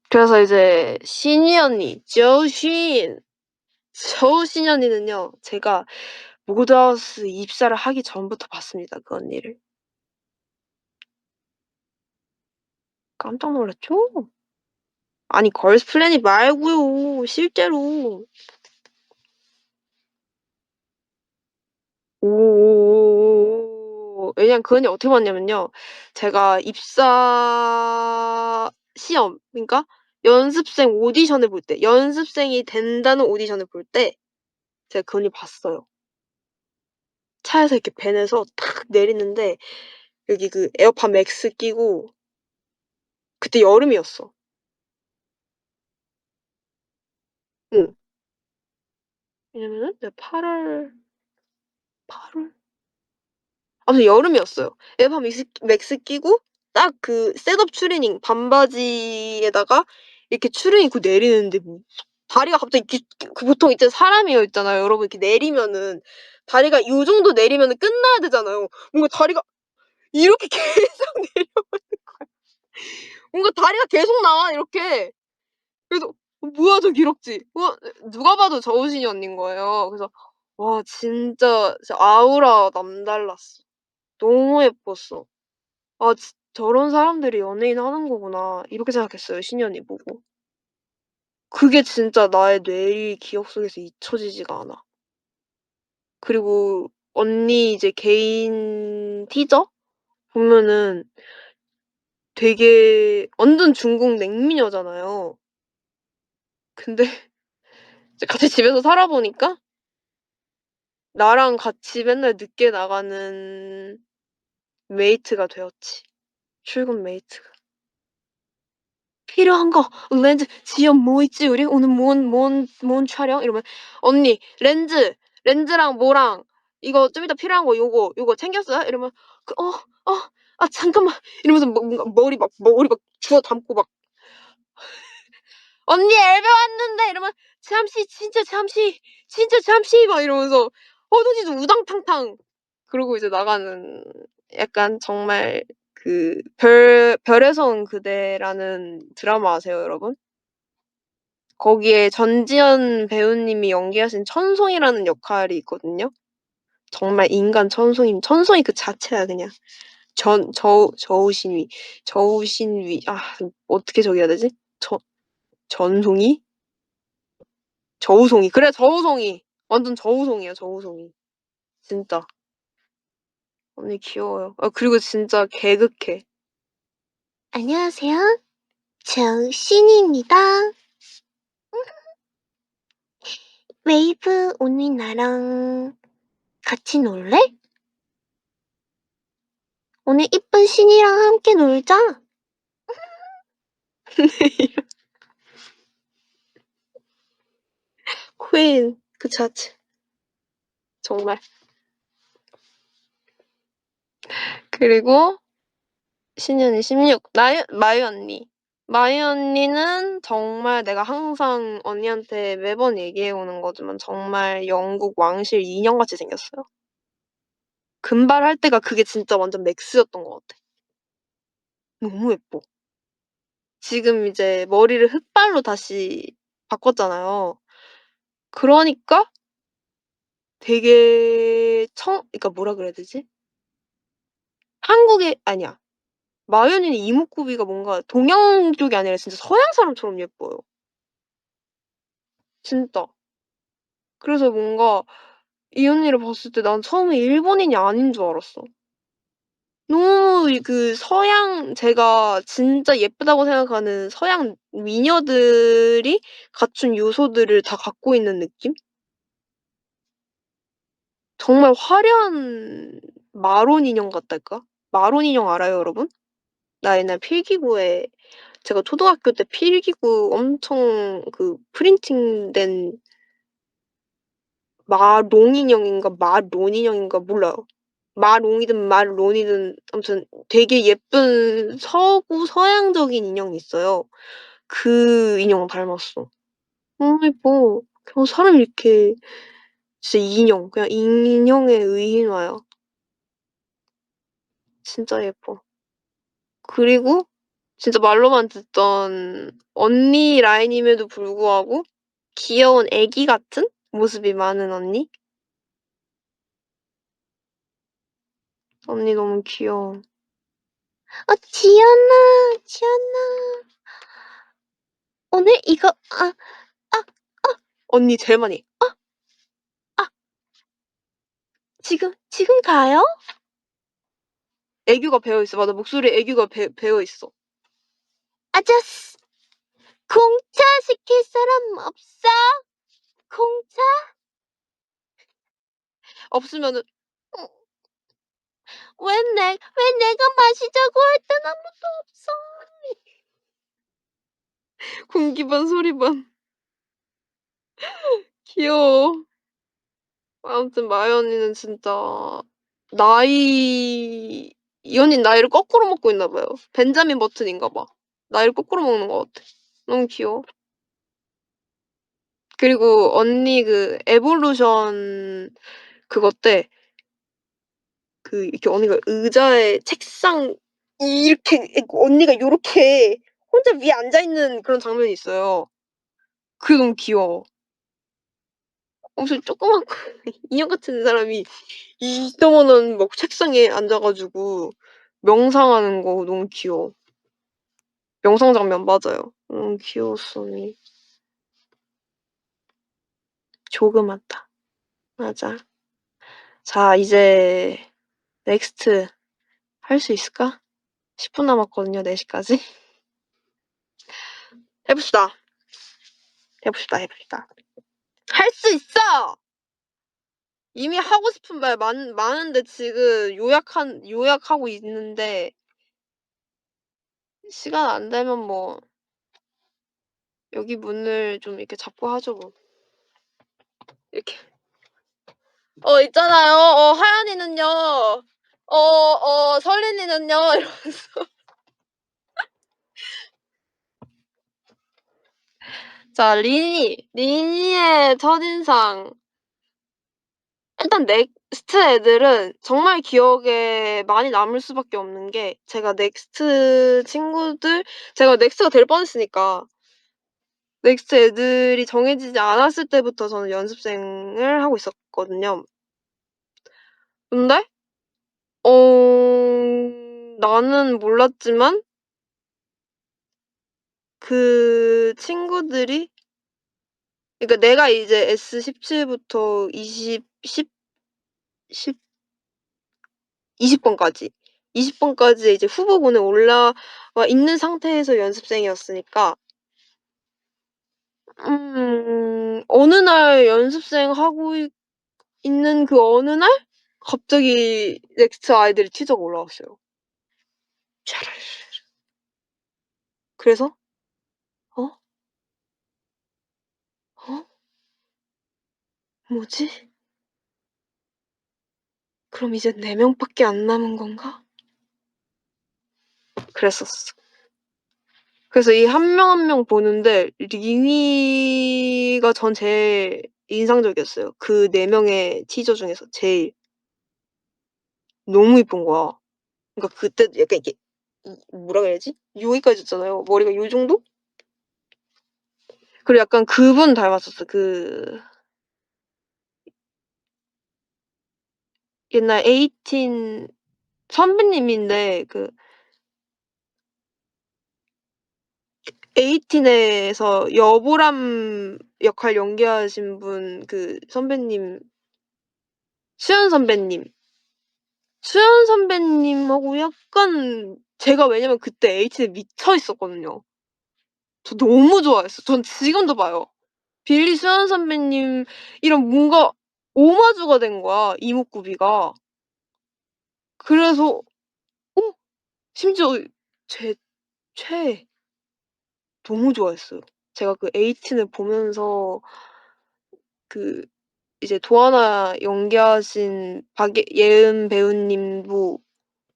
그래서 이제 신이 언니 조신, 조신 언니는요 제가 모드하우스 입사를 하기 전부터 봤습니다 그 언니를. 깜짝 놀랐죠? 아니 걸스 플래닛 말고요. 실제로. 오오오오오. 왜냐면 그 언니 어떻게 봤냐면요. 제가 입사 시험 그러니까 연습생 오디션을 볼 때 연습생이 된다는 오디션을 볼 때 제가 그 언니 봤어요. 차에서 이렇게 밴에서 탁 내리는데 여기 그 에어팟 맥스 끼고 그때 여름이었어. 응. 왜냐면은 내가 8월 아무튼 여름이었어요. 에어팟 맥스 끼고 딱 그 셋업 추리닝 반바지에다가 이렇게 추리닝 입고 내리는데 뭐 다리가 갑자기 이렇게 그 보통 이제 사람이요 있잖아요. 여러분 이렇게 내리면은 다리가 요 정도 내리면은 끝나야 되잖아요. 뭔가 다리가 이렇게 계속 내려 뭔가 다리가 계속 나와 이렇게. 그래서 '뭐야 저 기럭지.' 누가 봐도 저우진이 언니인 거예요. 그래서 와 진짜 아우라 남달랐어. 너무 예뻤어. '아 저런 사람들이 연예인 하는 거구나.' 이렇게 생각했어요 신이 언니 보고. 그게 진짜 나의 뇌리 기억 속에서 잊혀지지가 않아. 그리고 언니 이제 개인 티저 보면은 되게 완전 중국 냉미녀잖아요. 근데 이제 같이 집에서 살아 보니까 나랑 같이 맨날 늦게 나가는 메이트가 되었지. 출근 메이트가. "필요한 거 렌즈 지연 뭐 있지 우리? 오늘 뭔 촬영?" 이러면 "언니 렌즈랑 뭐랑 이거 좀 이따 필요한 거 요거 챙겼어요?" 이러면 그 아 잠깐만." 이러면서 뭔가 머리 막 주워 담고 막 "언니 엘베 왔는데." 이러면 "잠시 진짜 잠시, 진짜 잠시." 막 이러면서 허둥지둥 우당탕탕 그러고 이제 나가는 약간 정말 그 별에서 온 그대라는 드라마 아세요, 여러분? 거기에 전지현 배우님이 연기하신 천송이라는 역할이 있거든요. 정말 인간 천송이 그 자체야 그냥. 저우신위 어떻게 저기 해야 되지? 전송이? 저우송이. 그래 저우송이. 완전 저우송이야 저우송이. 진짜. 언니 귀여워요. 그리고 진짜 개그캐. "안녕하세요. 저 신이입니다. 웨이브 오늘 나랑 같이 놀래? 오늘 이쁜 신이랑 함께 놀자." 퀸 그 자체. 정말. 그리고 신년이 16 마유 언니. 마유 언니는 정말 내가 항상 언니한테 매번 얘기해 오는 거지만 정말 영국 왕실 인형같이 생겼어요. 금발할 때가 그게 진짜 완전 맥스였던 것 같아. 너무 예뻐. 지금 이제 머리를 흑발로 다시 바꿨잖아요. 그러니까 되게 그러니까 뭐라 그래야 되지? 한국의 아니야. 마유 언니는 이목구비가 뭔가 동양 쪽이 아니라 진짜 서양 사람처럼 예뻐요. 진짜. 그래서 뭔가 이 언니를 봤을 때 난 처음에 일본인이 아닌 줄 알았어. 너무 그 서양 제가 진짜 예쁘다고 생각하는 서양 미녀들이 갖춘 요소들을 다 갖고 있는 느낌? 정말 화려한 마론 인형 같달까? 마론 인형 알아요, 여러분? 나 옛날 필기구에 제가 초등학교 때 필기구 엄청 그 프린팅된 마롱 인형인가 마론 인형인가 몰라요. 마롱이든 마론이든 아무튼 되게 예쁜 서양적인 인형이 있어요. 그 인형 닮았어. 너무 예뻐. 그냥 사람이 이렇게 진짜 인형, 그냥 인형의 의인화야. 진짜 예뻐. 그리고 진짜 말로만 듣던 언니 라인임에도 불구하고 귀여운 애기 같은 모습이 많은 언니? 언니 너무 귀여워. 지연아, 지연아. 오늘 이거 언니 제일 많이 "아 지금 가요?" 애교가 배어 있어. 맞아. 목소리에 애교가 배어 있어. "아저씨 공차 시킬 사람 없어? 공차?" 없으면은 "어 왜 내가 마시자고 할 땐 아무도 없어." 공기 반 소리 반. 귀여워. 아무튼 마이 언니는 진짜 나이 이 언니는 나이를 거꾸로 먹고 있나 봐요. 벤자민 버튼인가 봐. 나이를 거꾸로 먹는 것 같아. 너무 귀여워. 그리고 언니 그 에볼루션 그거 때 그 이렇게 언니가 의자에 책상 이렇게 언니가 요렇게 혼자 위에 앉아 있는 그런 장면이 있어요. 그게 너무 귀여워. 엄청 조그맣고 인형 같은 사람이 이따만한 막 책상에 앉아 가지고 명상하는 거 너무 귀여워. 명상 장면 맞아요. 너무 귀여웠어 언니. 조그맣다. 맞아. 자 이제 넥스트 할 수 있을까? 10분 남았거든요 4 시까지. 해 봅시다. 해 봅시다, 해 봅시다. 할 수 있어! 이미 하고 싶은 말 많은데 지금 요약하고 있는데 시간 안 되면 뭐 여기 문을 좀 이렇게 잡고 하죠 뭐. 이렇게. 있잖아요. 하연이는요. 설린이는요. 이러면서. 자 리니의 첫인상. 일단 넥스트 애들은 정말 기억에 많이 남을 수밖에 없는 게 제가 넥스트 친구들 제가 넥스트가 될 뻔했으니까 넥스트 애들이 정해지지 않았을 때부터 저는 연습생을 하고 있었거든요. 근데 나는 몰랐지만 그 친구들이 그러니까 내가 이제 S17 부터 20 번까지 20 번까지 이제 후보군에 올라와 있는 상태에서 연습생이었으니까 어느 날 연습생 하고 있는 그 어느 날 갑자기 넥스트 아이들이 티저가 올라왔어요. 촤르르르. 그래서 '어? 어? 뭐지? 그럼 이제 4 명밖에 안 남은 건가?' 그랬었어. 그래서 이 한 명 한 명 보는데 리니가 전 제일 인상적이었어요. 그 4 명의 티저 중에서 제일. 너무 이쁜 거야. 그러니까 그때도 약간 이렇게 뭐라 그래야지? 여기까지 였잖아요. 머리가 요 정도? 그리고 약간 그분 닮았었어. 그 옛날 에이틴 선배님인데 그 에이틴에서 여보람 역할 연기하신 분 그 선배님 수연 선배님. 수연 선배님하고 약간 제가 왜냐면 그때 에이틴에 미쳐 있었거든요. 저 너무 좋아했어요. 전 지금도 봐요. 빌리 수연 선배님이랑 뭔가 오마주가 된 거야 이목구비가. 그래서 어 심지어 제 최애 너무 좋아했어요. 제가 그 에이틴을 보면서 그 이제 도하나 연기하신 박예은 배우님도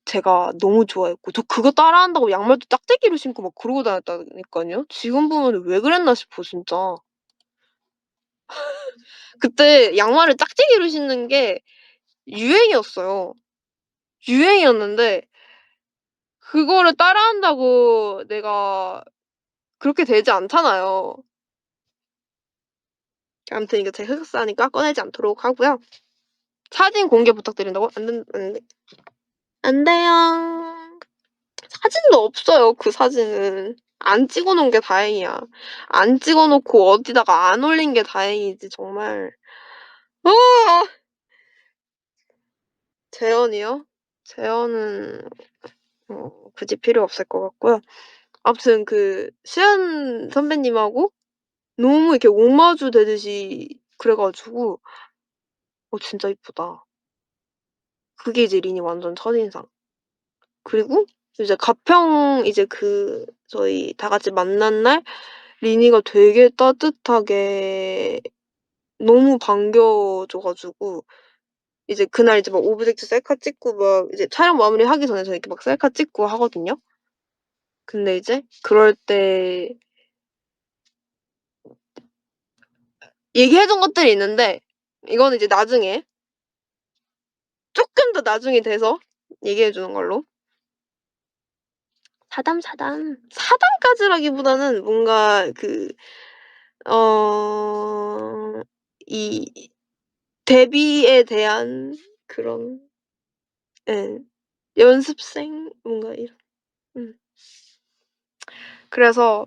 제가 너무 좋아했고 저 그거 따라한다고 양말도 짝대기로 신고 막 그러고 다녔다니깐요. 지금 보면은 '왜 그랬나?' 싶어 진짜. 그때 양말을 짝대기로 신는 게 유행이었어요. 유행이었는데 그거를 따라한다고 내가 그렇게 되지 않잖아요. 아무튼 이거 제 흑역사니까 꺼내지 않도록 하고요. 사진 공개 부탁드린다고요? 안 돼. 안 돼요. 사진도 없어요, 그 사진은. 안 찍어 놓은 게 다행이야. 안 찍어 놓고 어디다가 안 올린 게 다행이지 정말. 어 재현이요? 재현은 굳이 필요 없을 것 같고요. 아무튼 그 수연 선배님하고 너무 이렇게 오마주 되듯이 그래 가지고 진짜 이쁘다. 그게 이제 린이 완전 첫인상. 그리고 이제 가평 이제 그 저희 다 같이 만난 날 리니가 되게 따뜻하게 너무 반겨 줘 가지고 이제 그날 이제 막 오브젝트 셀카 찍고 막 이제 촬영 마무리하기 전에 저 이렇게 막 셀카 찍고 하거든요. 근데 이제 그럴 때 얘기해 준 것들이 있는데 이거는 이제 나중에 쪼끔 더 나중이 돼서 얘기해 주는 걸로. 사담사담. 사담까지라기보다는 뭔가 어 이 데뷔에 대한 그런 예. 연습생 뭔가 이런 음. 그래서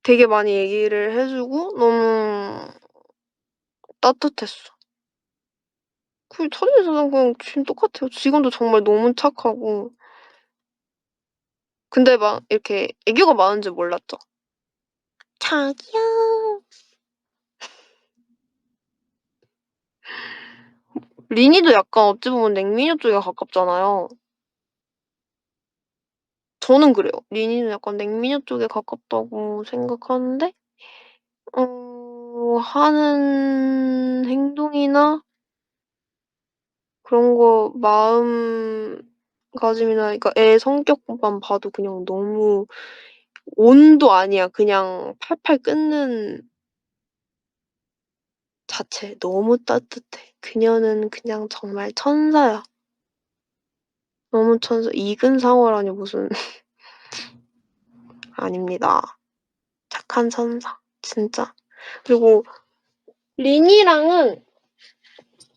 되게 많이 얘기를 해 주고 너무 따뜻했어. 그 첫인상은 그냥 지금 똑같아요. 지금도 정말 너무 착하고 근데 막 이렇게 애교가 많은 줄 몰랐죠. "자기야." 리니도 약간 어찌 보면 냉미녀 쪽에 가깝잖아요. 저는 그래요. 리니는 약간 냉미녀 쪽에 가깝다고 생각하는데 하는 행동이나 그런 거 마음가짐이나 그러니까 애 성격만 봐도 그냥 너무 온도 아니야. 그냥 팔팔 끓는 자체. 너무 따뜻해. 그녀는 그냥 정말 천사야. 너무 천사. 이근상어라니 무슨 아닙니다. 착한 천사. 진짜. 그리고 린이랑은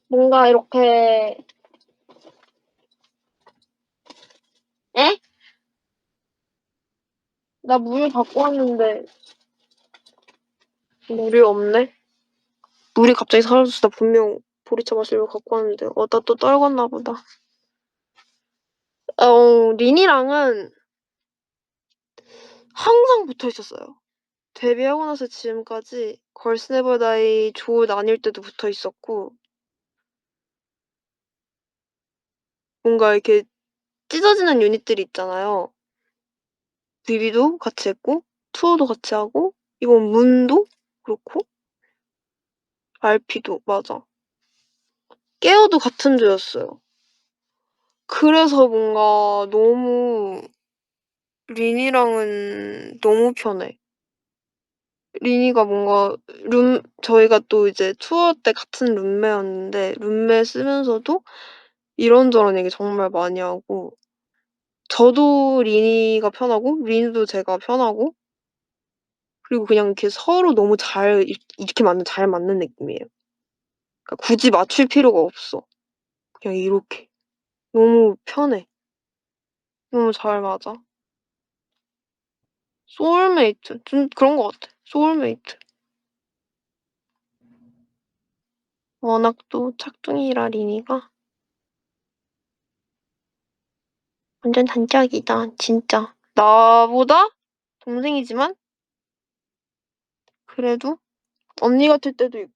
뭔가 이렇게 에? 나 물 갖고 왔는데 물이 없네. 물이 갑자기 사라졌어. 나 분명 보리차 마시려고 갖고 왔는데 어디다 또 떨궜나 보다. 린이랑은 항상 붙어 있었어요. 데뷔하고 나서 지금까지 걸스 네버 다이 조 나뉠 때도 붙어 있었고 뭔가 이렇게 찢어지는 유닛들이 있잖아요. 뮤비도 같이 했고 투어도 같이 하고 이번 문도 그렇고 RP도 맞아. 깨어도 같은 조였어요. 그래서 뭔가 너무 린이랑은 너무 편해. 린이가 뭔가 저희가 또 이제 투어 때 같은 룸메였는데 룸메 쓰면서도 이런저런 얘기 정말 많이 하고 저도 린이가 편하고 린이도 제가 편하고 그리고 그냥 이렇게 서로 너무 이렇게 잘 맞는 느낌이에요. 그러니까 굳이 맞출 필요가 없어. 그냥 이렇게. 너무 편해. 너무 잘 맞아. 소울메이트. 좀 그런 것 같아. 소울메이트. 워낙 또 짝둥이라 린이가 완전 단짝이다 진짜. 나보다 동생이지만 그래도 언니 같을 때도 있고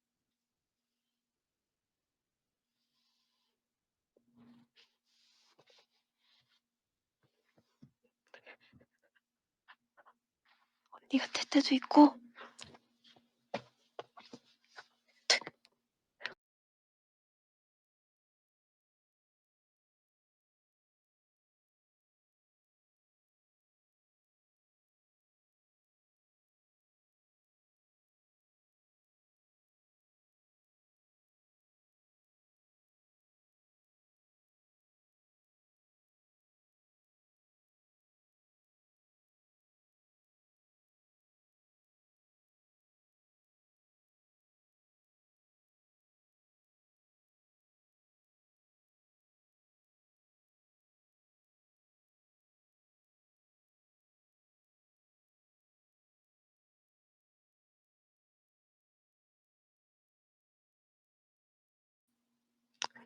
언니 같을 때도 있고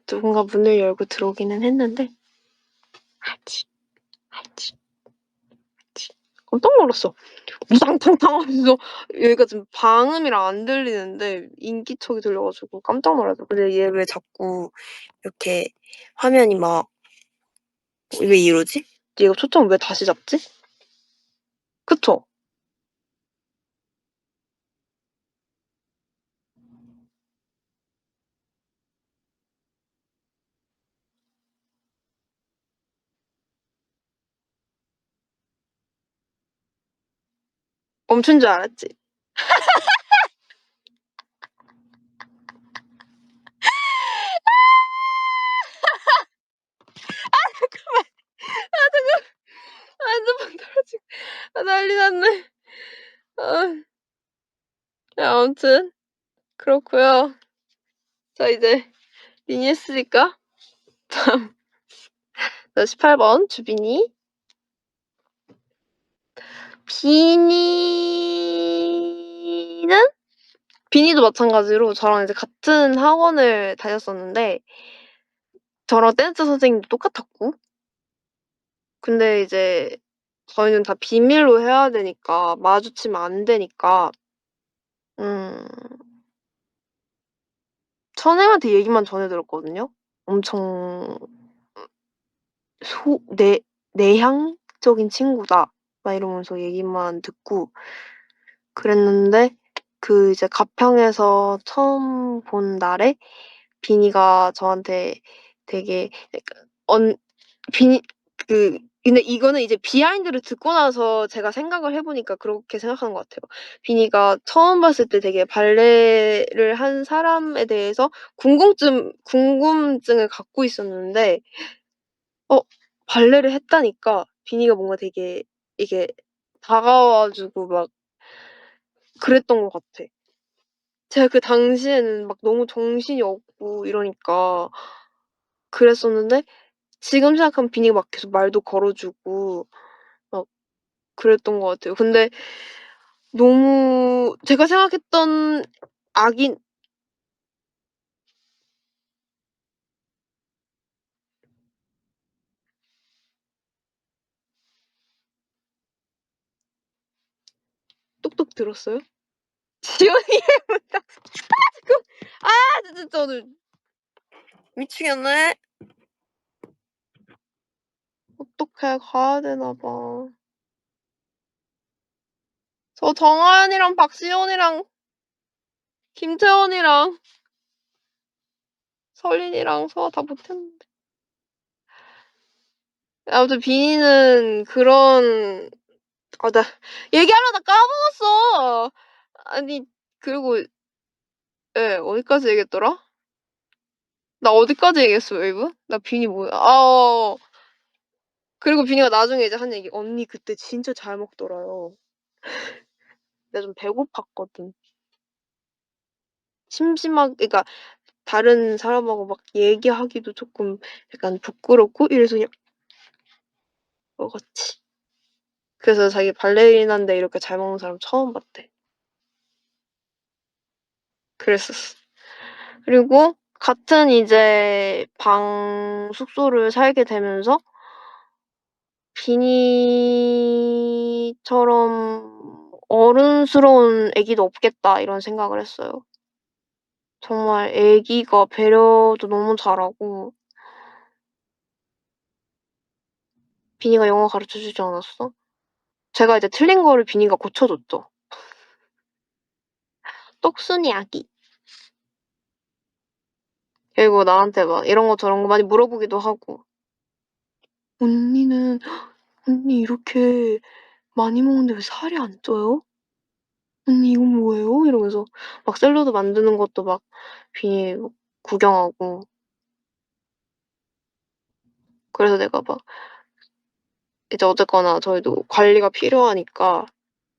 누군가 문을 열고 들어오기는 했는데 하지, 하지, 하지. 깜짝 놀랐어. 우당탕탕 하면서 여기가 지금 방음이라 안 들리는데 인기척이 들려 가지고 깜짝 놀랐어. 근데 얘 왜 자꾸 이렇게 화면이 막 왜 이러지? 얘가 초점을 왜 다시 잡지? 그쵸? 멈춘 줄 알았지. 핸드폰 떨어지고 난리 났네. 아. 네 아무튼 그렇고요. 자 이제 미니 했으니까 다음 18번 주빈이. 비니는 비니도 마찬가지로 저랑 이제 같은 학원을 다녔었는데 저랑 댄스 선생님도 똑같았고 근데 이제 저희는 다 비밀로 해야 되니까 마주치면 안 되니까 음 선생님한테 얘기만 전해 들었거든요. 엄청 소 내 내향적인 친구다 막 이러면서 얘기만 듣고 그랬는데 그 이제 가평에서 처음 본 날에 비니가 저한테 되게 약간 언 비니 그 근데 이거는 이제 비하인드를 듣고 나서 제가 생각을 해 보니까 그렇게 생각하는 것 같아요. 비니가 처음 봤을 때 되게 발레를 한 사람에 대해서 궁금증을 갖고 있었는데 어 발레를 했다니까 비니가 뭔가 되게 이게 다가와 주고 막 그랬던 것 같아. 제가 그 당시에는 막 너무 정신이 없고 이러니까 그랬었는데 지금 생각하면 비니가 막 계속 말도 걸어 주고 막 그랬던 것 같아요. 근데 너무 제가 생각했던 아기 똑똑 들었어요? 지연이의 문탁 지금 진짜 오늘 미치겠네. 어떡해. 가야 되나 봐. 저 정하연이랑 박시연이랑 김채원이랑 설린이랑 소화 다 못했는데. 아무튼 비니는 그런 나 얘기하려다 까먹었어. 아니 그리고 예 어디까지 얘기했더라? 나 어디까지 얘기했어 웨이브? 나 비니 뭐야 그리고 비니가 나중에 이제 한 얘기 "언니 그때 진짜 잘 먹더라요." 내가 좀 배고팠거든. 그러니까 다른 사람하고 막 얘기하기도 쪼끔 약간 부끄럽고 이래서 그냥 먹었지. 그래서 자기 발레리나인데 이렇게 잘 먹는 사람 처음 봤대. 그랬었어. 그리고 같은 이제 숙소를 살게 되면서 '비니처럼 어른스러운 애기도 없겠다.' 이런 생각을 했어요. 정말 애기가 배려도 너무 잘하고 비니가 영어 가르쳐 주지 않았어? 제가 이제 틀린 거를 비니가 고쳐 줬죠. 똑순이 아기. 그리고 나한테 막 이런 거 저런 거 많이 물어보기도 하고. "언니는 언니 이렇게 많이 먹는데 왜 살이 안 쪄요? 언니 이건 뭐예요?" 이러면서 막 샐러드 만드는 것도 막 비니 막 구경하고 그래서 내가 막 이제 어쨌거나 저희도 관리가 필요하니까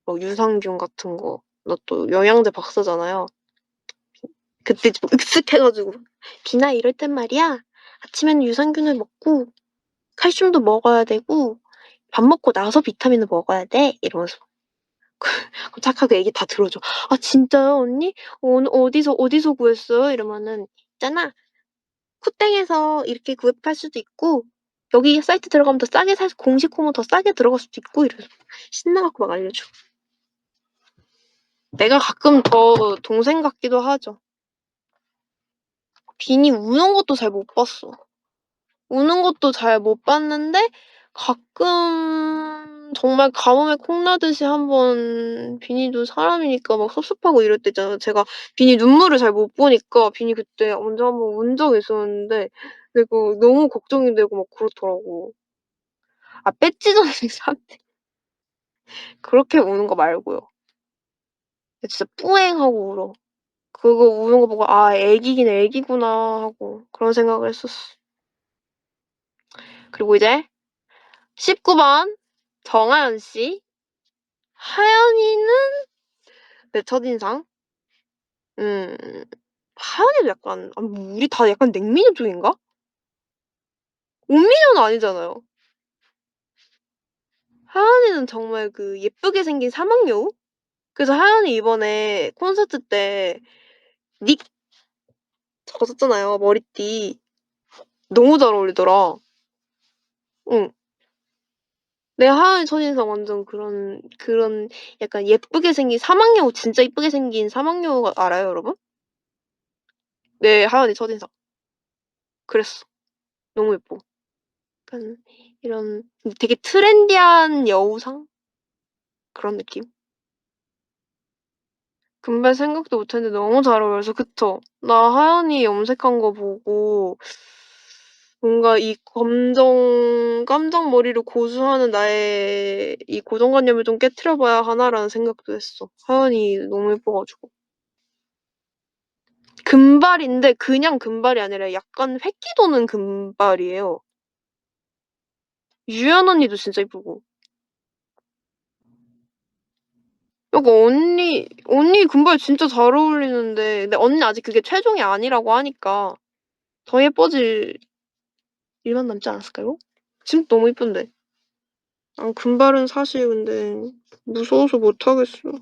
뭐 유산균 같은 거 나 또 영양제 박사잖아요. 그때 좀 익숙해 가지고 "비나 이럴 땐 말이야 아침에는 유산균을 먹고 칼슘도 먹어야 되고 밥 먹고 나서 비타민을 먹어야 돼." 이러면서 그럼 착하게 얘기 다 들어 줘. "아 진짜요 언니? 어디서 구했어요?" 이러면은 "있잖아. 쿠땡에서 이렇게 구입할 수도 있고 여기 사이트 들어가면 더 싸게 살 수 공식 홈은 더 싸게 들어갈 수도 있고." 이러면서 신나 갖고 막 알려줘. 내가 가끔 더 동생 같기도 하죠. 비니 우는 것도 잘 못 봤어. 우는 것도 잘 못 봤는데 가끔 정말 가뭄에 콩나듯이 한번 비니도 사람이니까 막 섭섭하고 이럴 때 있잖아요. 제가 비니 눈물을 잘 못 보니까 비니 그때 언제 한번 운 적이 있었는데 내가 너무 걱정이 되고 막 그렇더라고. 아 배지 전생 사한테 그렇게 우는 거 말고요. 진짜 뿌앵 하고 울어. 그거 우는 거 보고 '아 애기긴 애기구나.' 하고 그런 생각을 했었어. 그리고 이제 19번 정하연 씨. 하연이는 내 첫인상. 음. 하연이도 약간 뭐 우리 다 약간 냉미녀 쪽인가? 온미녀는 아니잖아요. 하연이는 정말 그 예쁘게 생긴 사막여우? 그래서 하연이 이번에 콘서트 때 닉 저거 썼잖아요, 머리띠. 너무 잘 어울리더라. 응. 내 하연이 첫인상 완전 그런 약간 예쁘게 생긴 사막여우, 진짜 이쁘게 생긴 사막여우 알아요, 여러분? 내 하연이 첫인상. 그랬어. 너무 예뻐. 약간 이런 되게 트렌디한 여우상? 그런 느낌? 금발 생각도 못 했는데 너무 잘 어울려서 그쵸? 나 하연이 염색한 거 보고 뭔가 이 깜정 머리를 고수하는 나의 이 고정관념을 좀 깨트려 봐야 하나라는 생각도 했어. 하연이 너무 예뻐 가지고. 금발인데 그냥 금발이 아니라 약간 획기 도는 금발이에요. 유연 언니도 진짜 이쁘고. 약간 언니 금발 진짜 잘 어울리는데 근데 언니 아직 그게 최종이 아니라고 하니까 더 예뻐질 일만 남지 않았을까요? 지금 너무 이쁜데. 난 금발은 사실 근데 무서워서 못 하겠어.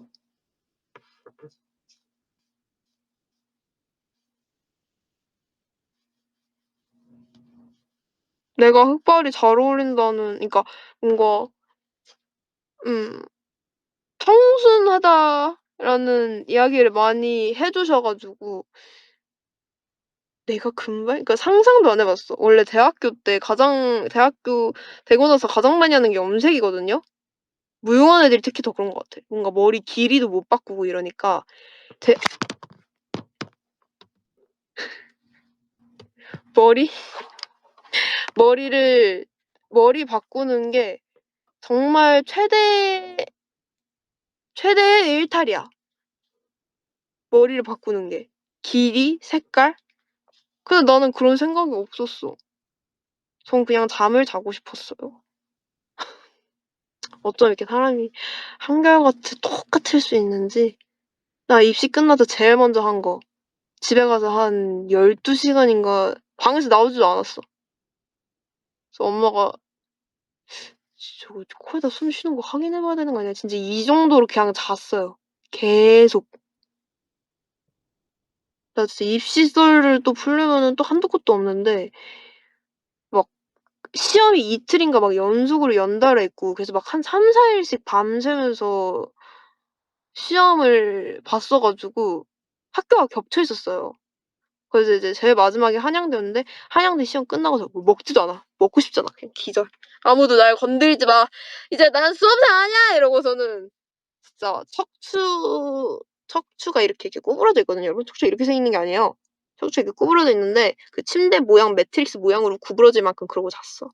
내가 흑발이 잘 어울린다는 그러니까 뭔가 음 청순하다라는 이야기를 많이 해 주셔 가지고 내가 금발? 그러니까 상상도 안 해 봤어. 원래 대학교 되고 나서 가장 많이 하는 게 염색이거든요. 무용한 애들이 특히 더 그런 것 같아. 뭔가 머리 길이도 못 바꾸고 이러니까 대 머리 머리를 머리 바꾸는 게 정말 최대의 일탈이야, 머리를 바꾸는 게. 길이, 색깔. 근데 나는 그런 생각이 없었어. 전 그냥 잠을 자고 싶었어요. 어쩜 이렇게 사람이 한결같이 똑같을 수 있는지. 나 입시 끝나서 제일 먼저 한 거 집에 가서 한 12 시간인가 방에서 나오지도 않았어. 그래서 엄마가 저거 코에다 숨 쉬는 거 확인해 봐야 되는 거 아니야?" 진짜 이 정도로 그냥 잤어요. 계속. 나 진짜 입시설을 또 풀려면은 또 한도 끝도 없는데 막 시험이 이틀인가 막 연속으로 연달아 있고 그래서 막 한 3-4 일씩 밤새면서 시험을 봤어 가지고 학교가 겹쳐 있었어요. 그래서 이제 제일 마지막에 한양대였는데 한양대 시험 끝나고서 뭐 먹지도 않아. 먹고 싶잖아. 그냥 기절. "아무도 날 건들지 마. 이제 난 수험생 아니야." 이러고서는 진짜 척추가 이렇게 구부러져 있거든요, 여러분. 척추가 이렇게 생긴 게 아니에요. 척추가 이렇게 구부러져 있는데 그 침대 모양 매트릭스 모양으로 구부러질 만큼 그러고 잤어.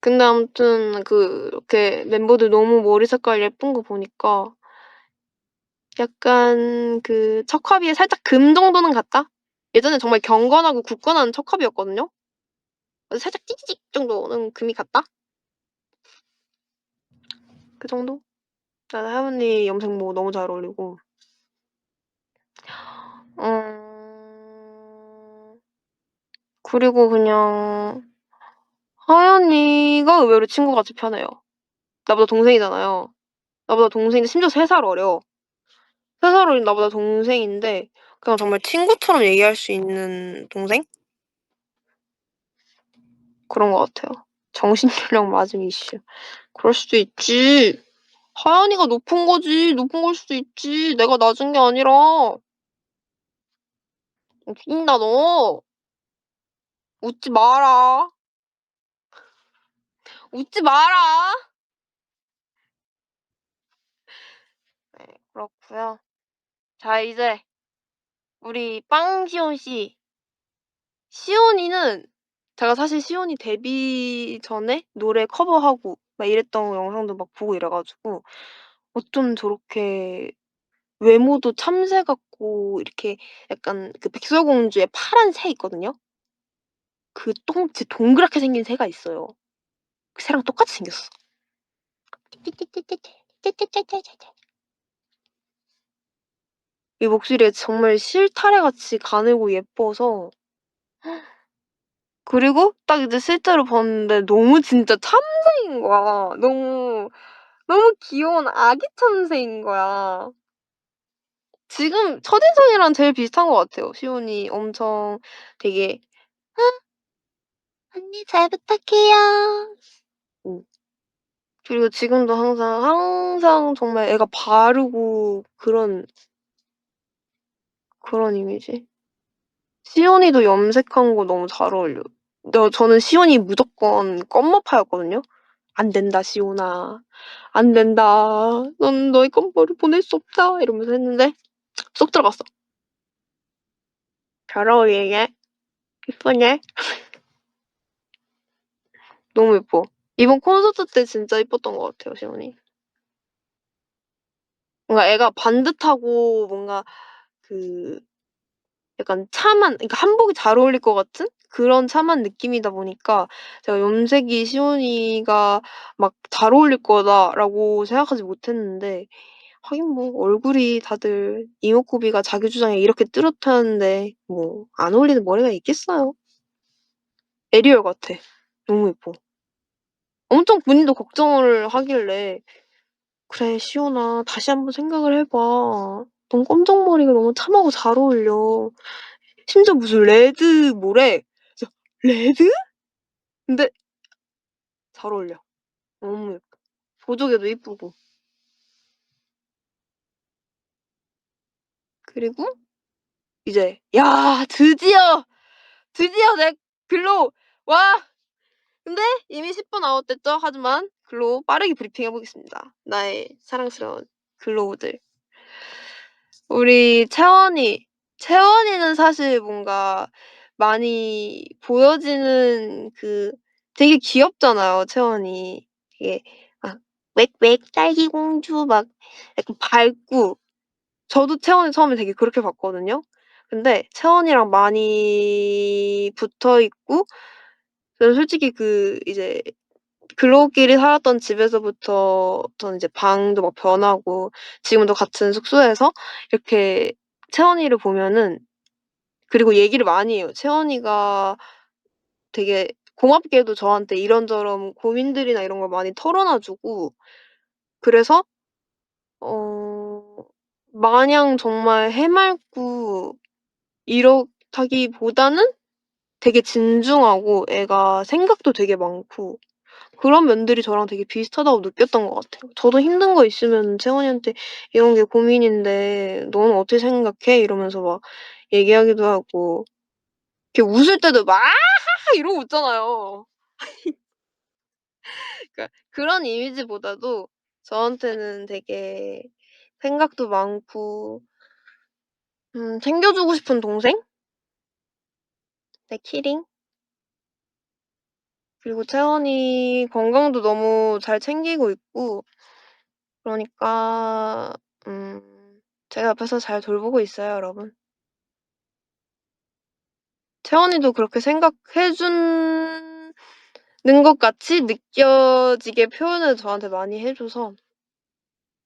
근데 아무튼 그렇게 멤버들 너무 머리 색깔 예쁜 거 보니까 약간 그 척화비에 살짝 금 정도는 같다? 예전에 정말 경건하고 굳건한 척화비였거든요. 그래서 살짝 찌찌직 정도는 금이 같다? 그 정도? 나는 할머니 염색 뭐 너무 잘 어울리고. 그리고 그냥 하연이가 의외로 친구같이 편해요. 나보다 동생이잖아요. 나보다 동생인데 심지어 3살 어려. 3살 어린 나보다 동생인데 그냥 정말 친구처럼 얘기할 수 있는 동생? 그런 것 같아요. 정신연령 맞음 이슈. 그럴 수도 있지. 하연이가 높은 거지. 높은 걸 수도 있지. 내가 낮은 게 아니라. 웃긴다 너. 웃지 마라. 웃지 마라. 네 그렇고요. 자 이제 우리 빵시온 씨. 시온이는 제가 사실 시온이 데뷔 전에 노래 커버하고 막 이랬던 영상도 막 보고 이래 가지고 어쩜 저렇게 외모도 참새 같고 이렇게 약간 그 백설공주의 파란 새 있거든요. 그 진짜 동그랗게 생긴 새가 있어요. 그 새랑 똑같이 생겼어. 이 목소리가 정말 실타래같이 가늘고 예뻐서 그리고 딱 이제 실제로 봤는데 너무 진짜 참새인 거야. 너무 귀여운 아기 참새인 거야. 지금 첫인상이랑 제일 비슷한 것 같아요. 시온이 엄청 되게 "아 언니 잘 부탁해요." 음. 그리고 지금도 항상 정말 애가 바르고 그런 이미지. 시온이도 염색한 거 너무 잘 어울려요. 저는 시온이 무조건 껌머파였거든요. "안 된다 시온아. 안 된다. 넌 너의 껌머를 보낼 수 없다." 이러면서 했는데 쏙 들어갔어. "잘 어울리네. 이쁘네." 너무 예뻐. 이번 콘서트 때 진짜 이뻤던 것 같아요 시온이. 뭔가 애가 반듯하고 뭔가 그 약간 참한 그러니까 한복이 잘 어울릴 것 같은 그런 참한 느낌이다 보니까 제가 '염색이 시온이가 막 잘 어울릴 거다.'라고 생각하지 못했는데 하긴 뭐 얼굴이 다들 이목구비가 자기 주장에 이렇게 뚜렷한데 뭐 안 어울리는 머리가 있겠어요. 에리얼 같아. 너무 예뻐. 엄청 본인도 걱정을 하길래 "그래 시온아 다시 한번 생각을 해 봐. 넌 검정머리가 너무 참하고 잘 어울려." 심지어 무슨 레드 뭐래. 그래서 "레드?" 근데 잘 어울려. 너무 예뻐. 보조개도 이쁘고. 그리고 이제 야 드디어 내 글로우. 와 근데 이미 10분 아웃됐죠. 하지만 글로우 빠르게 브리핑해 보겠습니다. 나의 사랑스러운 글로우들. 우리 채원이는 사실 뭔가 많이 보여지는 되게 귀엽잖아요, 채원이. 되게 막 "웩웩 딸기 공주." 막 약간 밝고 저도 채원이 처음에 되게 그렇게 봤거든요. 근데 채원이랑 많이 붙어 있고 저는 솔직히 이제 글로우끼리 살았던 집에서부터 저는 이제 방도 막 변하고 지금도 같은 숙소에서 이렇게 채원이를 보면은 그리고 얘기를 많이 해요. 채원이가 되게 고맙게도 저한테 이런저런 고민들이나 이런 걸 많이 털어놔 주고 그래서 어 마냥 정말 해맑고 이렇다기보다는 되게 진중하고 애가 생각도 되게 많고 그런 면들이 저랑 되게 비슷하다고 느꼈던 것 같아요. 저도 힘든 거 있으면 채원이한테 "이런 게 고민인데 너는 어떻게 생각해?" 이러면서 막 얘기하기도 하고 이렇게 웃을 때도 막 "아하하." 이러고 웃잖아요. 그러니까 그런 이미지보다도 저한테는 되게 생각도 많고 챙겨 주고 싶은 동생? 내 키링? 그리고 채원이 건강도 너무 잘 챙기고 있고 그러니까 제가 옆에서 잘 돌보고 있어요 여러분. 채원이도 그렇게 생각해 주는 것 같이 느껴지게 표현을 저한테 많이 해 줘서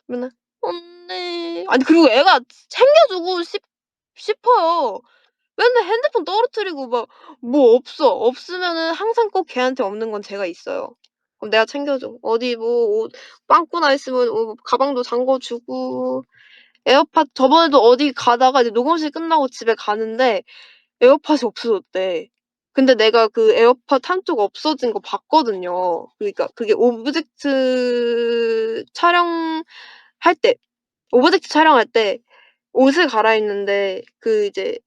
맨날 "언니" 아니 그리고 애가 챙겨 주고 싶어요. 맨날 핸드폰 떨어뜨리고 막 뭐 없으면은 항상 꼭 걔한테 없는 건 제가 있어요. 그럼 내가 챙겨 줘. 어디 뭐 옷 빵꾸 나 있으면 가방도 잠궈 주고 에어팟 저번에도 어디 가다가 이제 녹음실 끝나고 집에 가는데 에어팟이 없어졌대. 근데 내가 그 에어팟 한쪽 없어진 거 봤거든요. 그러니까 그게 때 오브젝트 촬영할 때 옷을 갈아입는데 이제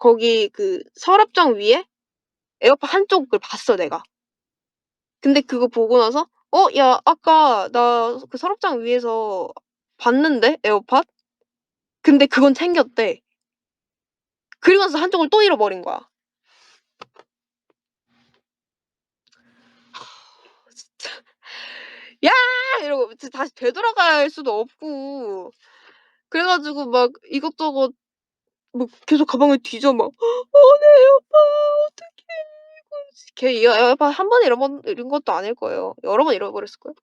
거기 서랍장 위에 에어팟 한쪽을 봤어 내가. 근데 그거 보고 나서 야 아까 나 그 서랍장 위에서 봤는데 에어팟?" 근데 그건 챙겼대. 그리고 나서 한쪽을 또 잃어버린 거야. "야!" 이러고 다시 되돌아갈 수도 없고 그래 가지고 막 이것저것 뭐 계속 가방을 뒤져 막 내 에어팟 어떡해." 걔 이 에어팟 한 번 잃은 것도 아닐 거예요. 여러 번 잃어버렸을 거예요.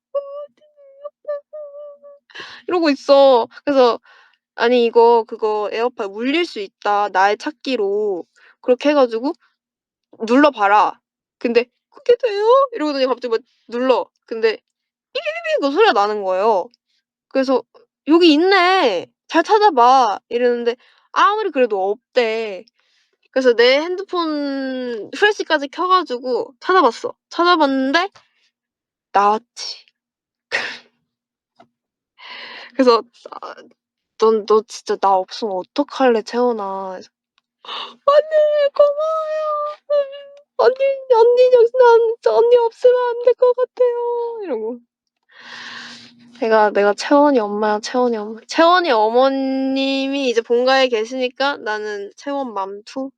이러고 있어. 그래서 "아니 이거 그거 에어팟 울릴 수 있다 날 찾기로." 그렇게 해 가지고 "눌러 봐라." 근데 "그게 돼요?" 이러더니 갑자기 막 눌러. 근데 삐그 소리가 나는 거예요. 그래서 "여기 있네. 잘 찾아봐." 이러는데 아무리 그래도 없대. 그래서 내 핸드폰 플래시까지 켜 가지고 찾아봤어. 찾아봤는데 나왔지. 그래서 아 너 진짜 나 없으면 어떡할래 채원아." 그래서 "언니 고마워요. 언니 언니 없으면 안 될 것 같아요." 이러고. 내가 채원이 엄마야 채원이 엄마. 채원이 어머님이 이제 본가에 계시니까 나는 채원 맘투.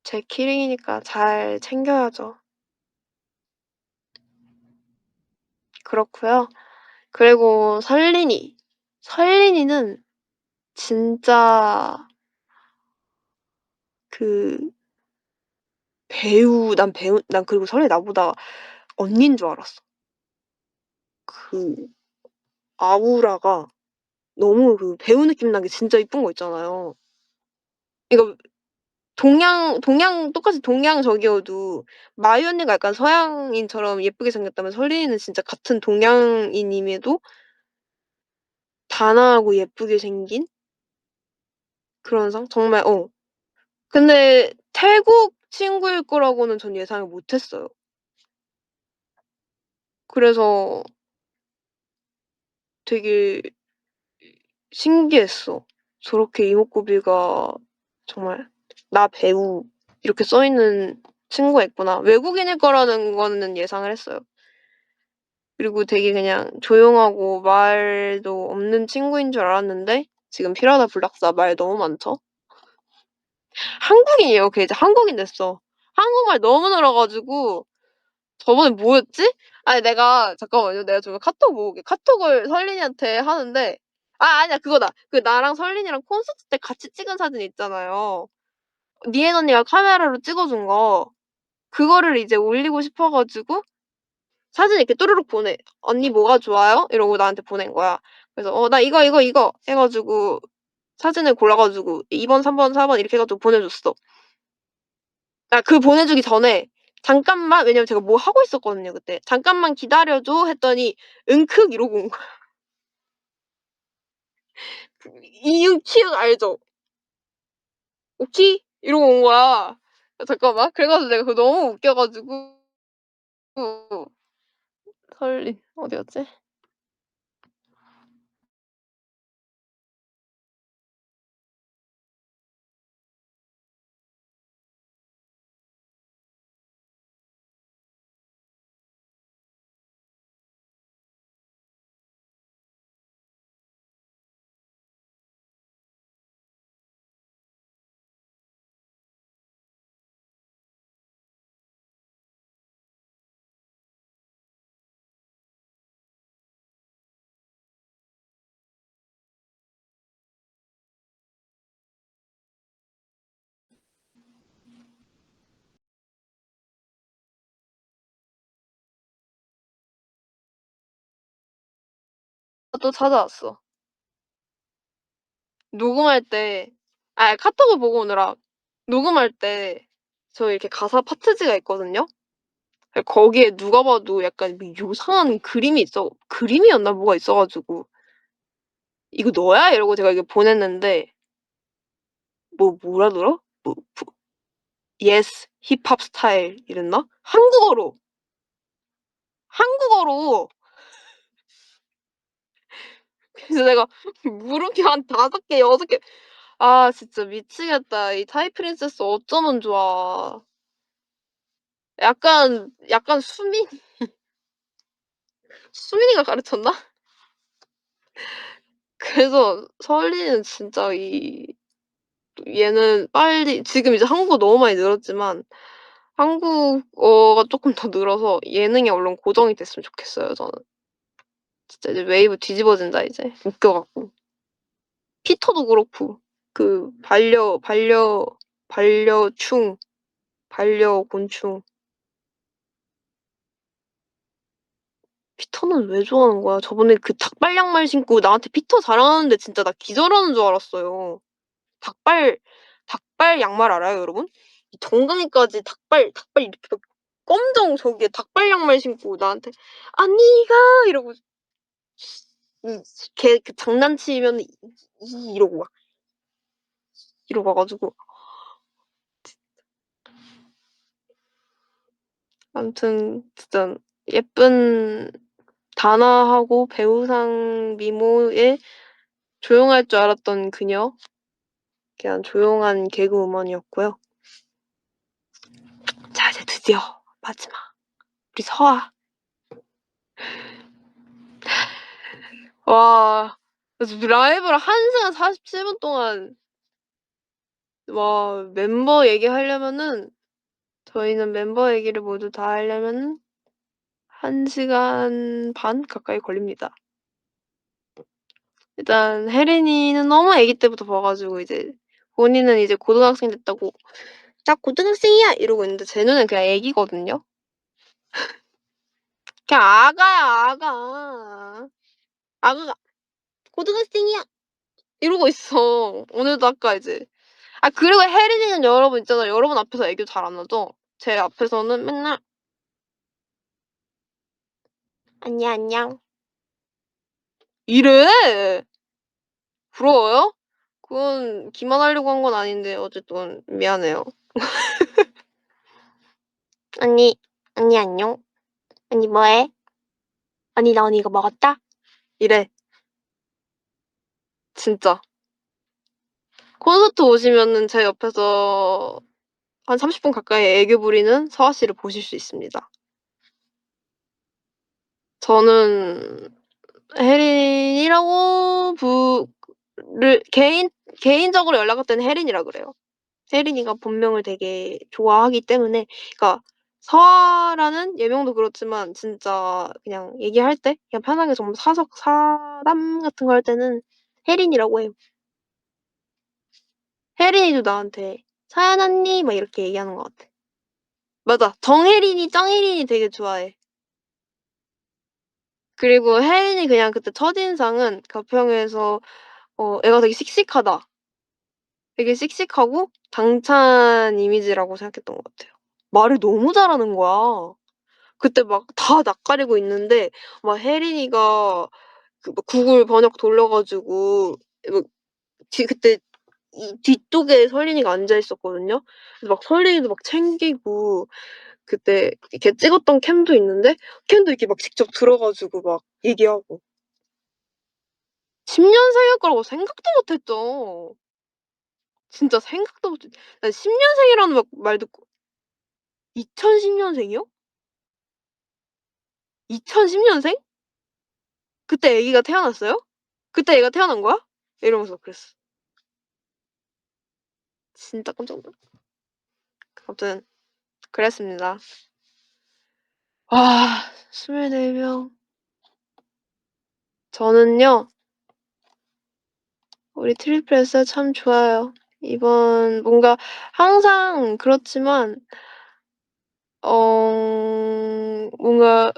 제 키링이니까 잘 챙겨야죠. 그렇고요. 그리고 설린이. 설린이는 진짜 그 난 그리고 설린이 나보다 언니인 줄 알았어. 그 아우라가 너무 그 배우 느낌 나게 진짜 이쁜 거 있잖아요. 이거 동양 똑같이 동양적이어도 마이 언니가 약간 서양인처럼 예쁘게 생겼다면 설린이는 진짜 같은 동양인임에도 단아하고 예쁘게 생긴 그런 정말 근데 태국 친구일 거라고는 전 예상을 못 했어요. 그래서 되게 신기했어. 저렇게 이목구비가 정말 '나 배우' 이렇게 써 있는 친구가 있구나. 외국인일 거라는 거는 예상을 했어요. 그리고 되게 그냥 조용하고 말도 없는 친구인 줄 알았는데 지금 피라다 불락사 말 너무 많죠. 한국인이에요. 걔 이제 한국인 됐어. 한국말 너무 늘어 가지고 저번에 뭐였지? 아니 내가 잠깐만요. 내가 지금 카톡 보고 올게. 카톡을 설린이한테 하는데 아니야 그거다. 그 나랑 설린이랑 콘서트 때 같이 찍은 사진 있잖아요. 니엔 언니가 카메라로 찍어 준 거. 그거를 이제 올리고 싶어 가지고 사진 이렇게 또르륵 보내. "언니 뭐가 좋아요?" 이러고 나한테 보낸 거야. 그래서 나 이거." 해 가지고 사진을 골라 가지고 2 번, 3 번, 4번 이렇게 해 가지고 보내줬어. 그 보내주기 전에 "잠깐만." 왜냐면 제가 뭐 하고 있었거든요 그때. "잠깐만 기다려 줘." 했더니 "응크." 이러고 온 거야. 이응 키읔 알죠? "오키." 이러고 온 거야. 잠깐만. 그래 가지고 내가 그거 너무 웃겨 가지고 설린 어디 갔지? 또 찾아왔어. 녹음할 때 카톡을 보고 오느라 녹음할 때 저 이렇게 가사 파트지가 있거든요. 거기에 누가 봐도 약간 뭐 요상한 그림이었나 뭐가 있어 가지고 "이거 너야?" 이러고 제가 이게 보냈는데 뭐라더라? 뭐 "Yes, 힙합 스타일." 이랬나? 한국어로. 그래서 내가 물음표 한 5 개, 6 개 진짜 미치겠다. 이 타이 프린세스 어쩌면 좋아. 약간 수민이가 가르쳤나? 그래서 설리는 진짜 얘는 빨리 지금 이제 한국어 너무 많이 늘었지만 한국어가 쪼끔 더 늘어서 예능에 얼른 고정이 됐으면 좋겠어요 저는. 진짜 이제 웨이브 뒤집어진다 이제 웃겨 갖고. 피터도 그렇고 그 반려충, 반려곤충. 피터는 왜 좋아하는 거야? 저번에 그 닭발 양말 신고 나한테 피터 자랑하는데 진짜 나 기절하는 줄 알았어요. 닭발 닭발 양말 알아요 여러분? 이 정강이까지 닭발 이렇게 막 검정 저기에 닭발 양말 신고 나한테 "안녕히 가." 이러고 이 걔 그 장난치면은 이러고 막 이러고 와 가지고 아무튼 진짜 예쁜 단아하고 배우상 미모에 조용할 줄 알았던 그녀. 그냥 조용한 개그우먼이었고요. 자 이제 드디어 마지막 우리 서아. 와 그래서 라이브를 1 시간 47분 동안 와 멤버 얘기하려면은 저희는 멤버 얘기를 모두 다 하려면은 1 시간 반 가까이 걸립니다. 일단 혜린이는 너무 아기 때부터 봐 가지고 이제 본인은 이제 고등학생 됐다고 "나 고등학생이야." 이러고 있는데 제 눈엔 그냥 애기거든요. 그냥 아가야 아가. 아가가 "고등학생이야." 이러고 있어. 오늘도 아까 이제 그리고 혜린이는 여러분 있잖아요. 여러분 앞에서 애교 잘 안 하죠? 제 앞에서는 맨날 "안녕, 안녕." 이래. 부러워요? 그건 기만하려고 한 건 아닌데 어쨌든 미안해요. "언니, 언니 안녕. 언니 뭐 해? 언니 나 오늘 이거 먹었다." 이래. 진짜. 콘서트 오시면은 제 옆에서 한 30분 가까이 애교 부리는 서아 씨를 보실 수 있습니다. 저는 혜린이라고 부를 개인적으로 연락할 때는 혜린이라 그래요. 혜린이가 본명을 되게 좋아하기 때문에 그러니까 서아라는 예명도 그렇지만 진짜 그냥 얘기할 때 그냥 편하게 정말 사석 사담 같은 거 할 때는 혜린이라고 해요. 혜린이도 나한테 "서연 언니." 막 이렇게 얘기하는 것 같아. 맞아. 정혜린이, 쩡혜린이 되게 좋아해. 그리고 혜린이 그냥 그때 첫인상은 가평에서 애가 되게 씩씩하다. 되게 씩씩하고 당찬 이미지라고 생각했던 것 같아요. 말을 너무 잘하는 거야. 그때 막 다 낯가리고 있는데 막 혜린이가 그 막 구글 번역 돌려 가지고 막 그때 이 뒤쪽에 설린이가 앉아 있었거든요. 그래서 막 설린이도 막 챙기고 그때 걔 찍었던 캠도 있는데 캠도 이렇게 막 직접 들어 가지고 막 얘기하고 10 년생일 거라고 생각도 못 했죠. 진짜 생각도 못 했 난 10 년생이라는 막 말 듣고 2010 년생이요? 2010 년생? 그때 아기가 태어났어요? 그때 애가 태어난 거야? 이러면서 그랬어. 진짜 깜짝 놀랐 아무튼 그랬습니다. 와 24 명. 저는요 우리 트리플 S 참 좋아요. 이번 뭔가 항상 그렇지만 뭔가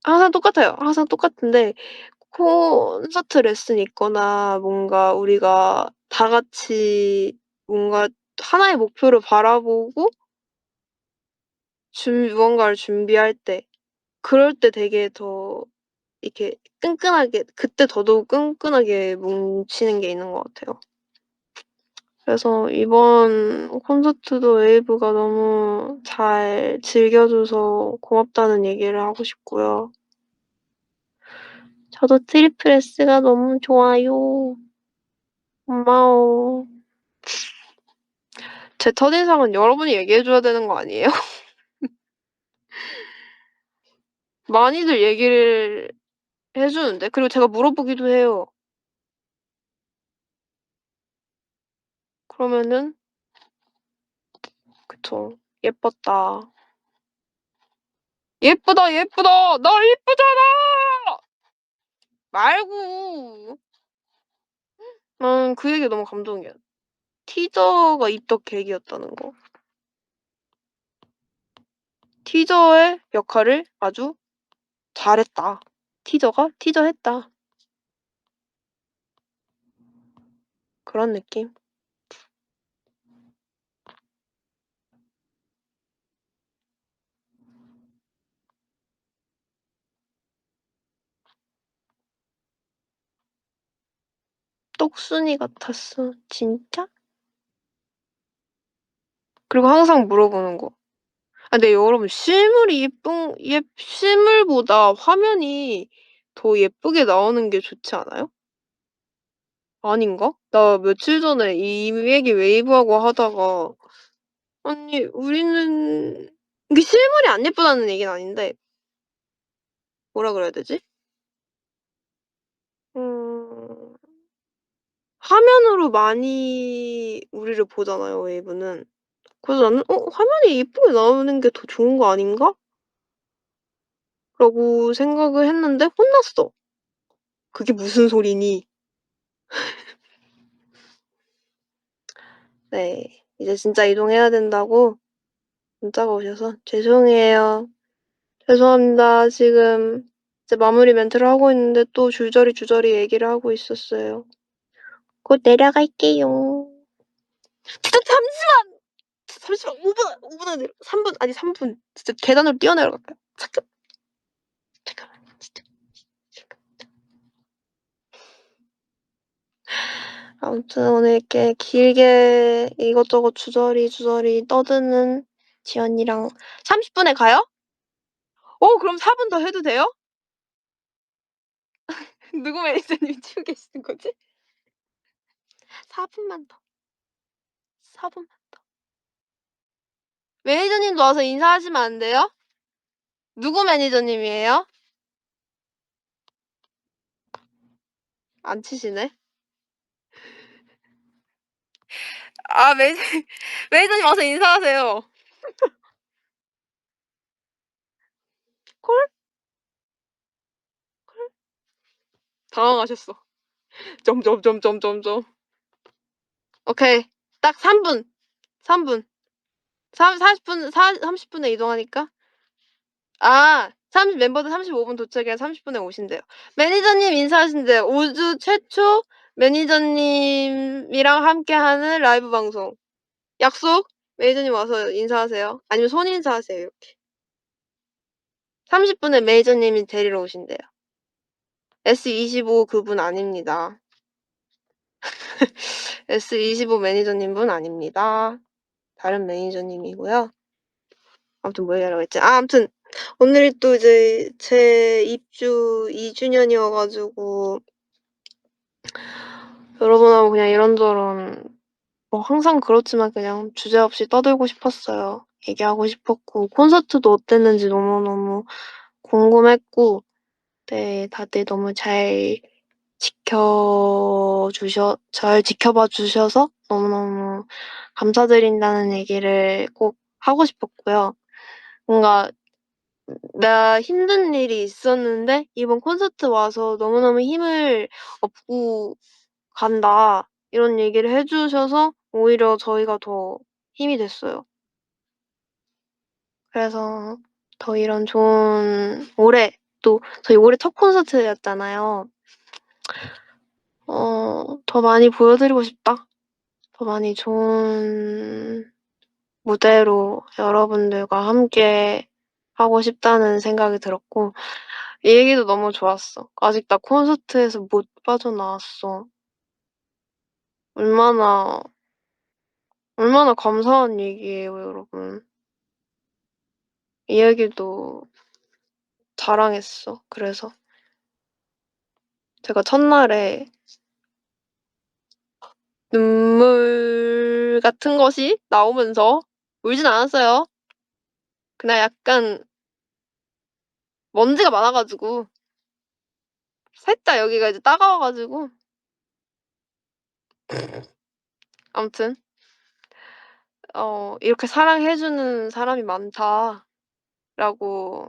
항상 똑같아요. 항상 똑같은데 콘서트 레슨 있거나 뭔가 우리가 다 같이 뭔가 하나의 목표를 바라보고 무언가를 준비할 때 그럴 때 되게 더 이렇게 끈끈하게 그때 더더욱 끈끈하게 뭉치는 게 있는 것 같아요. 그래서 이번 콘서트도 웨이브가 너무 잘 즐겨 줘서 고맙다는 얘기를 하고 싶고요. 저도 트리플 S가 너무 좋아요. 고마워. 제 첫인상은 여러분이 얘기해 줘야 되는 거 아니에요? 많이들 얘기를 해 주는데 그리고 제가 물어보기도 해요. 그러면은 그쵸. "예뻤다." "예쁘다, 예쁘다. 나 이쁘잖아." 말고. 난 그 얘기가 너무 감동이야. 티저가 입덕 계기였다는 거. 티저의 역할을 아주 잘했다. 티저가 티저했다. 그런 느낌. 똑순이 같았어. 진짜? 그리고 항상 물어보는 거. 아 근데 여러분 실물이 실물보다 화면이 더 예쁘게 나오는 게 좋지 않아요? 아닌가? 나 며칠 전에 이 얘기 웨이브하고 하다가 아니 우리는 이게 실물이 안 예쁘다는 얘기는 아닌데 뭐라 그래야 되지? 음 화면으로 많이 우리를 보잖아요, 웨이브는. 그래서 나는 '어 화면이 예쁘게 나오는 게 더 좋은 거 아닌가?' 라고 생각을 했는데 혼났어. "그게 무슨 소리니?" 네. 이제 진짜 이동해야 된다고 문자가 오셔서 죄송해요. 죄송합니다. 지금 이제 마무리 멘트를 하고 있는데 또 줄저리 얘기를 하고 있었어요. 곧 내려갈게요. 잠시만! 잠시만 5분 안에 3분 아니 3분. 진짜 계단으로 뛰어내려갈게요. 잠깐만요. 진짜. 아무튼 오늘 이렇게 길게 이것저것 주저리 떠드는 지연이랑 30분에 가요? 그럼 4분 더 해도 돼요? 누구 매니저님이 치고 계시는 거지? 4 분만 더. 4 분만 더. 매니저님도 와서 인사하시면 안 돼요? 누구 매니저님이에요? 안 치시네. 아 매니저님 와서 인사하세요. 콜? 당황하셨어. 점점점점점점. 오케이. 딱 3 분. 3 분. 40분 30 분에 이동하니까. 아 30 멤버들 35분 도착해야 30 분에 오신대요. 매니저님 인사하신대요. 우주 최초 매니저님이랑 함께하는 라이브 방송. 약속. 매니저님 와서 인사하세요. 아니면 손인사하세요, 이렇게. 30 분에 매니저님이 데리러 오신대요. S25 그분 아닙니다. S25 매니저님분 아닙니다. 다른 매니저님이고요. 아무튼 뭐 얘기하려고 했지? 아무튼 오늘이 또 이제 제 입주 2 주년이어 가지고 여러분하고 그냥 이런저런 뭐 항상 그렇지만 그냥 주제없이 떠들고 싶었어요. 얘기하고 싶었고 콘서트도 어땠는지 너무너무 궁금했고 네 다들 너무 잘 지켜봐 주셔서 너무너무 감사드린다는 얘기를 꼭 하고 싶었고요. 뭔가 나 힘든 일이 있었는데 이번 콘서트 와서 너무너무 힘을 얻고 간다. 이런 얘기를 해 주셔서 오히려 저희가 더 힘이 됐어요. 그래서 더 이런 좋은 올해 또 저희 올해 첫 콘서트였잖아요. 더 많이 보여드리고 싶다. 더 많이 좋은 무대로 여러분들과 함께 하고 싶다는 생각이 들었고 이 얘기도 너무 좋았어. 아직 나 콘서트에서 못 빠져나왔어. 얼마나 감사한 얘기예요, 여러분. 이 얘기도 자랑했어. 그래서 제가 첫날에 눈물 같은 것이 나오면서 울진 않았어요. 그냥 약간 먼지가 많아 가지고 살짝 여기가 이제 따가워 가지고 아무튼 "이렇게 사랑해 주는 사람이 많다."라고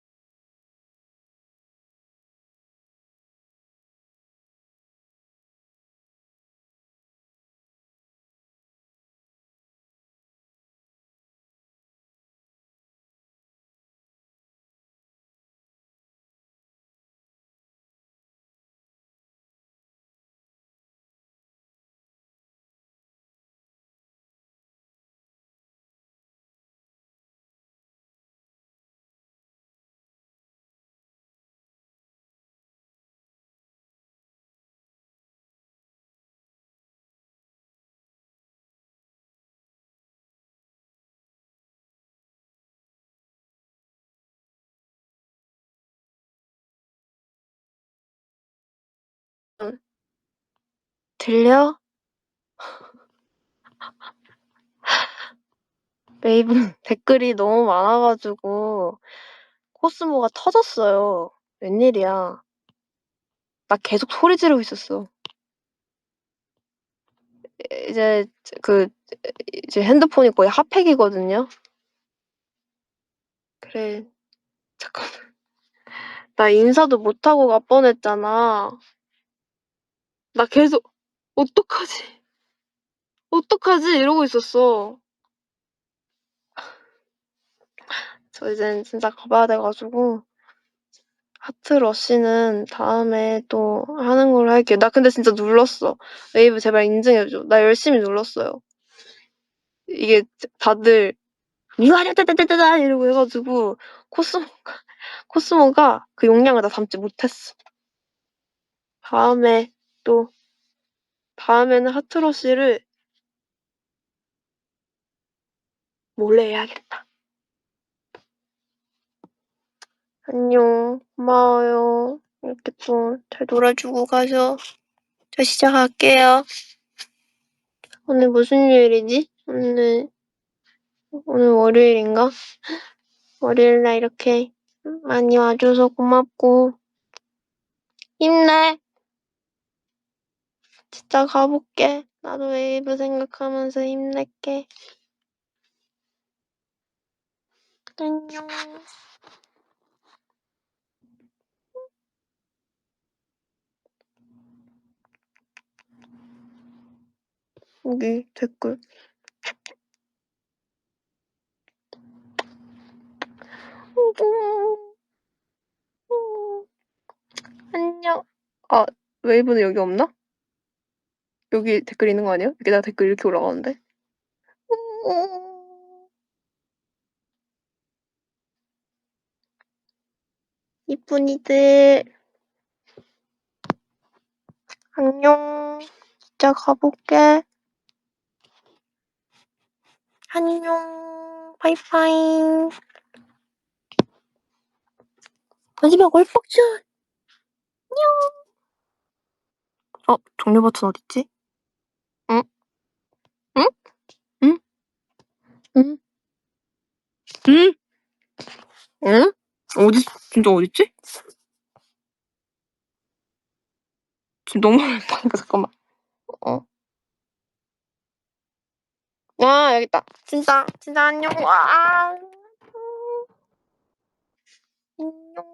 들려? 웨이브 댓글이 너무 많아 가지고 코스모가 터졌어요. 웬일이야. 나 계속 소리 지르고 있었어. 이제 그 이제 핸드폰이 거의 핫팩이거든요. 그래. 잠깐만. 나 인사도 못하고 갈 뻔했잖아. 나 계속 '어떡하지? 어떡하지?' 이러고 있었어. 저 이젠 진짜 가 봐야 돼 가지고 하트 러쉬는 다음에 또 하는 걸로 할게요. 나 근데 진짜 눌렀어. 웨이브 제발 인증해 줘. 나 열심히 눌렀어요. 이게 다들 "유아랴따따따따." 이러고 해 가지고 코스모가 그 용량을 다 담지 못했어. 다음에 또 다음에는 하트 러쉬를 몰래 해야겠다. 안녕. 고마워요. 이렇게 또 잘 놀아주고 가서 저 시작할게요. 오늘 무슨 요일이지? 오늘 월요일인가? 월요일날 이렇게 많이 와줘서 고맙고 힘내. 진짜 가볼게. 나도 웨이브 생각하면서 힘낼게. 안녕. 여기 댓글. 안녕. 아, 웨이브는 여기 없나? 여기 댓글 있는 거 아니야? 여기 나 댓글 이렇게 올라가는데? 이쁜이들. 안녕. 진짜 가볼게. 안녕. 빠이빠이. 마지막 월폭슛. 안녕. 종료 버튼 어딨지? 응? 응? 응? 응? 응? 응? 진짜 어딨지? 지금 너무 어렵다니까, 잠깐만. 어. 아, 여기 있다. 진짜 안녕. 와. 안녕.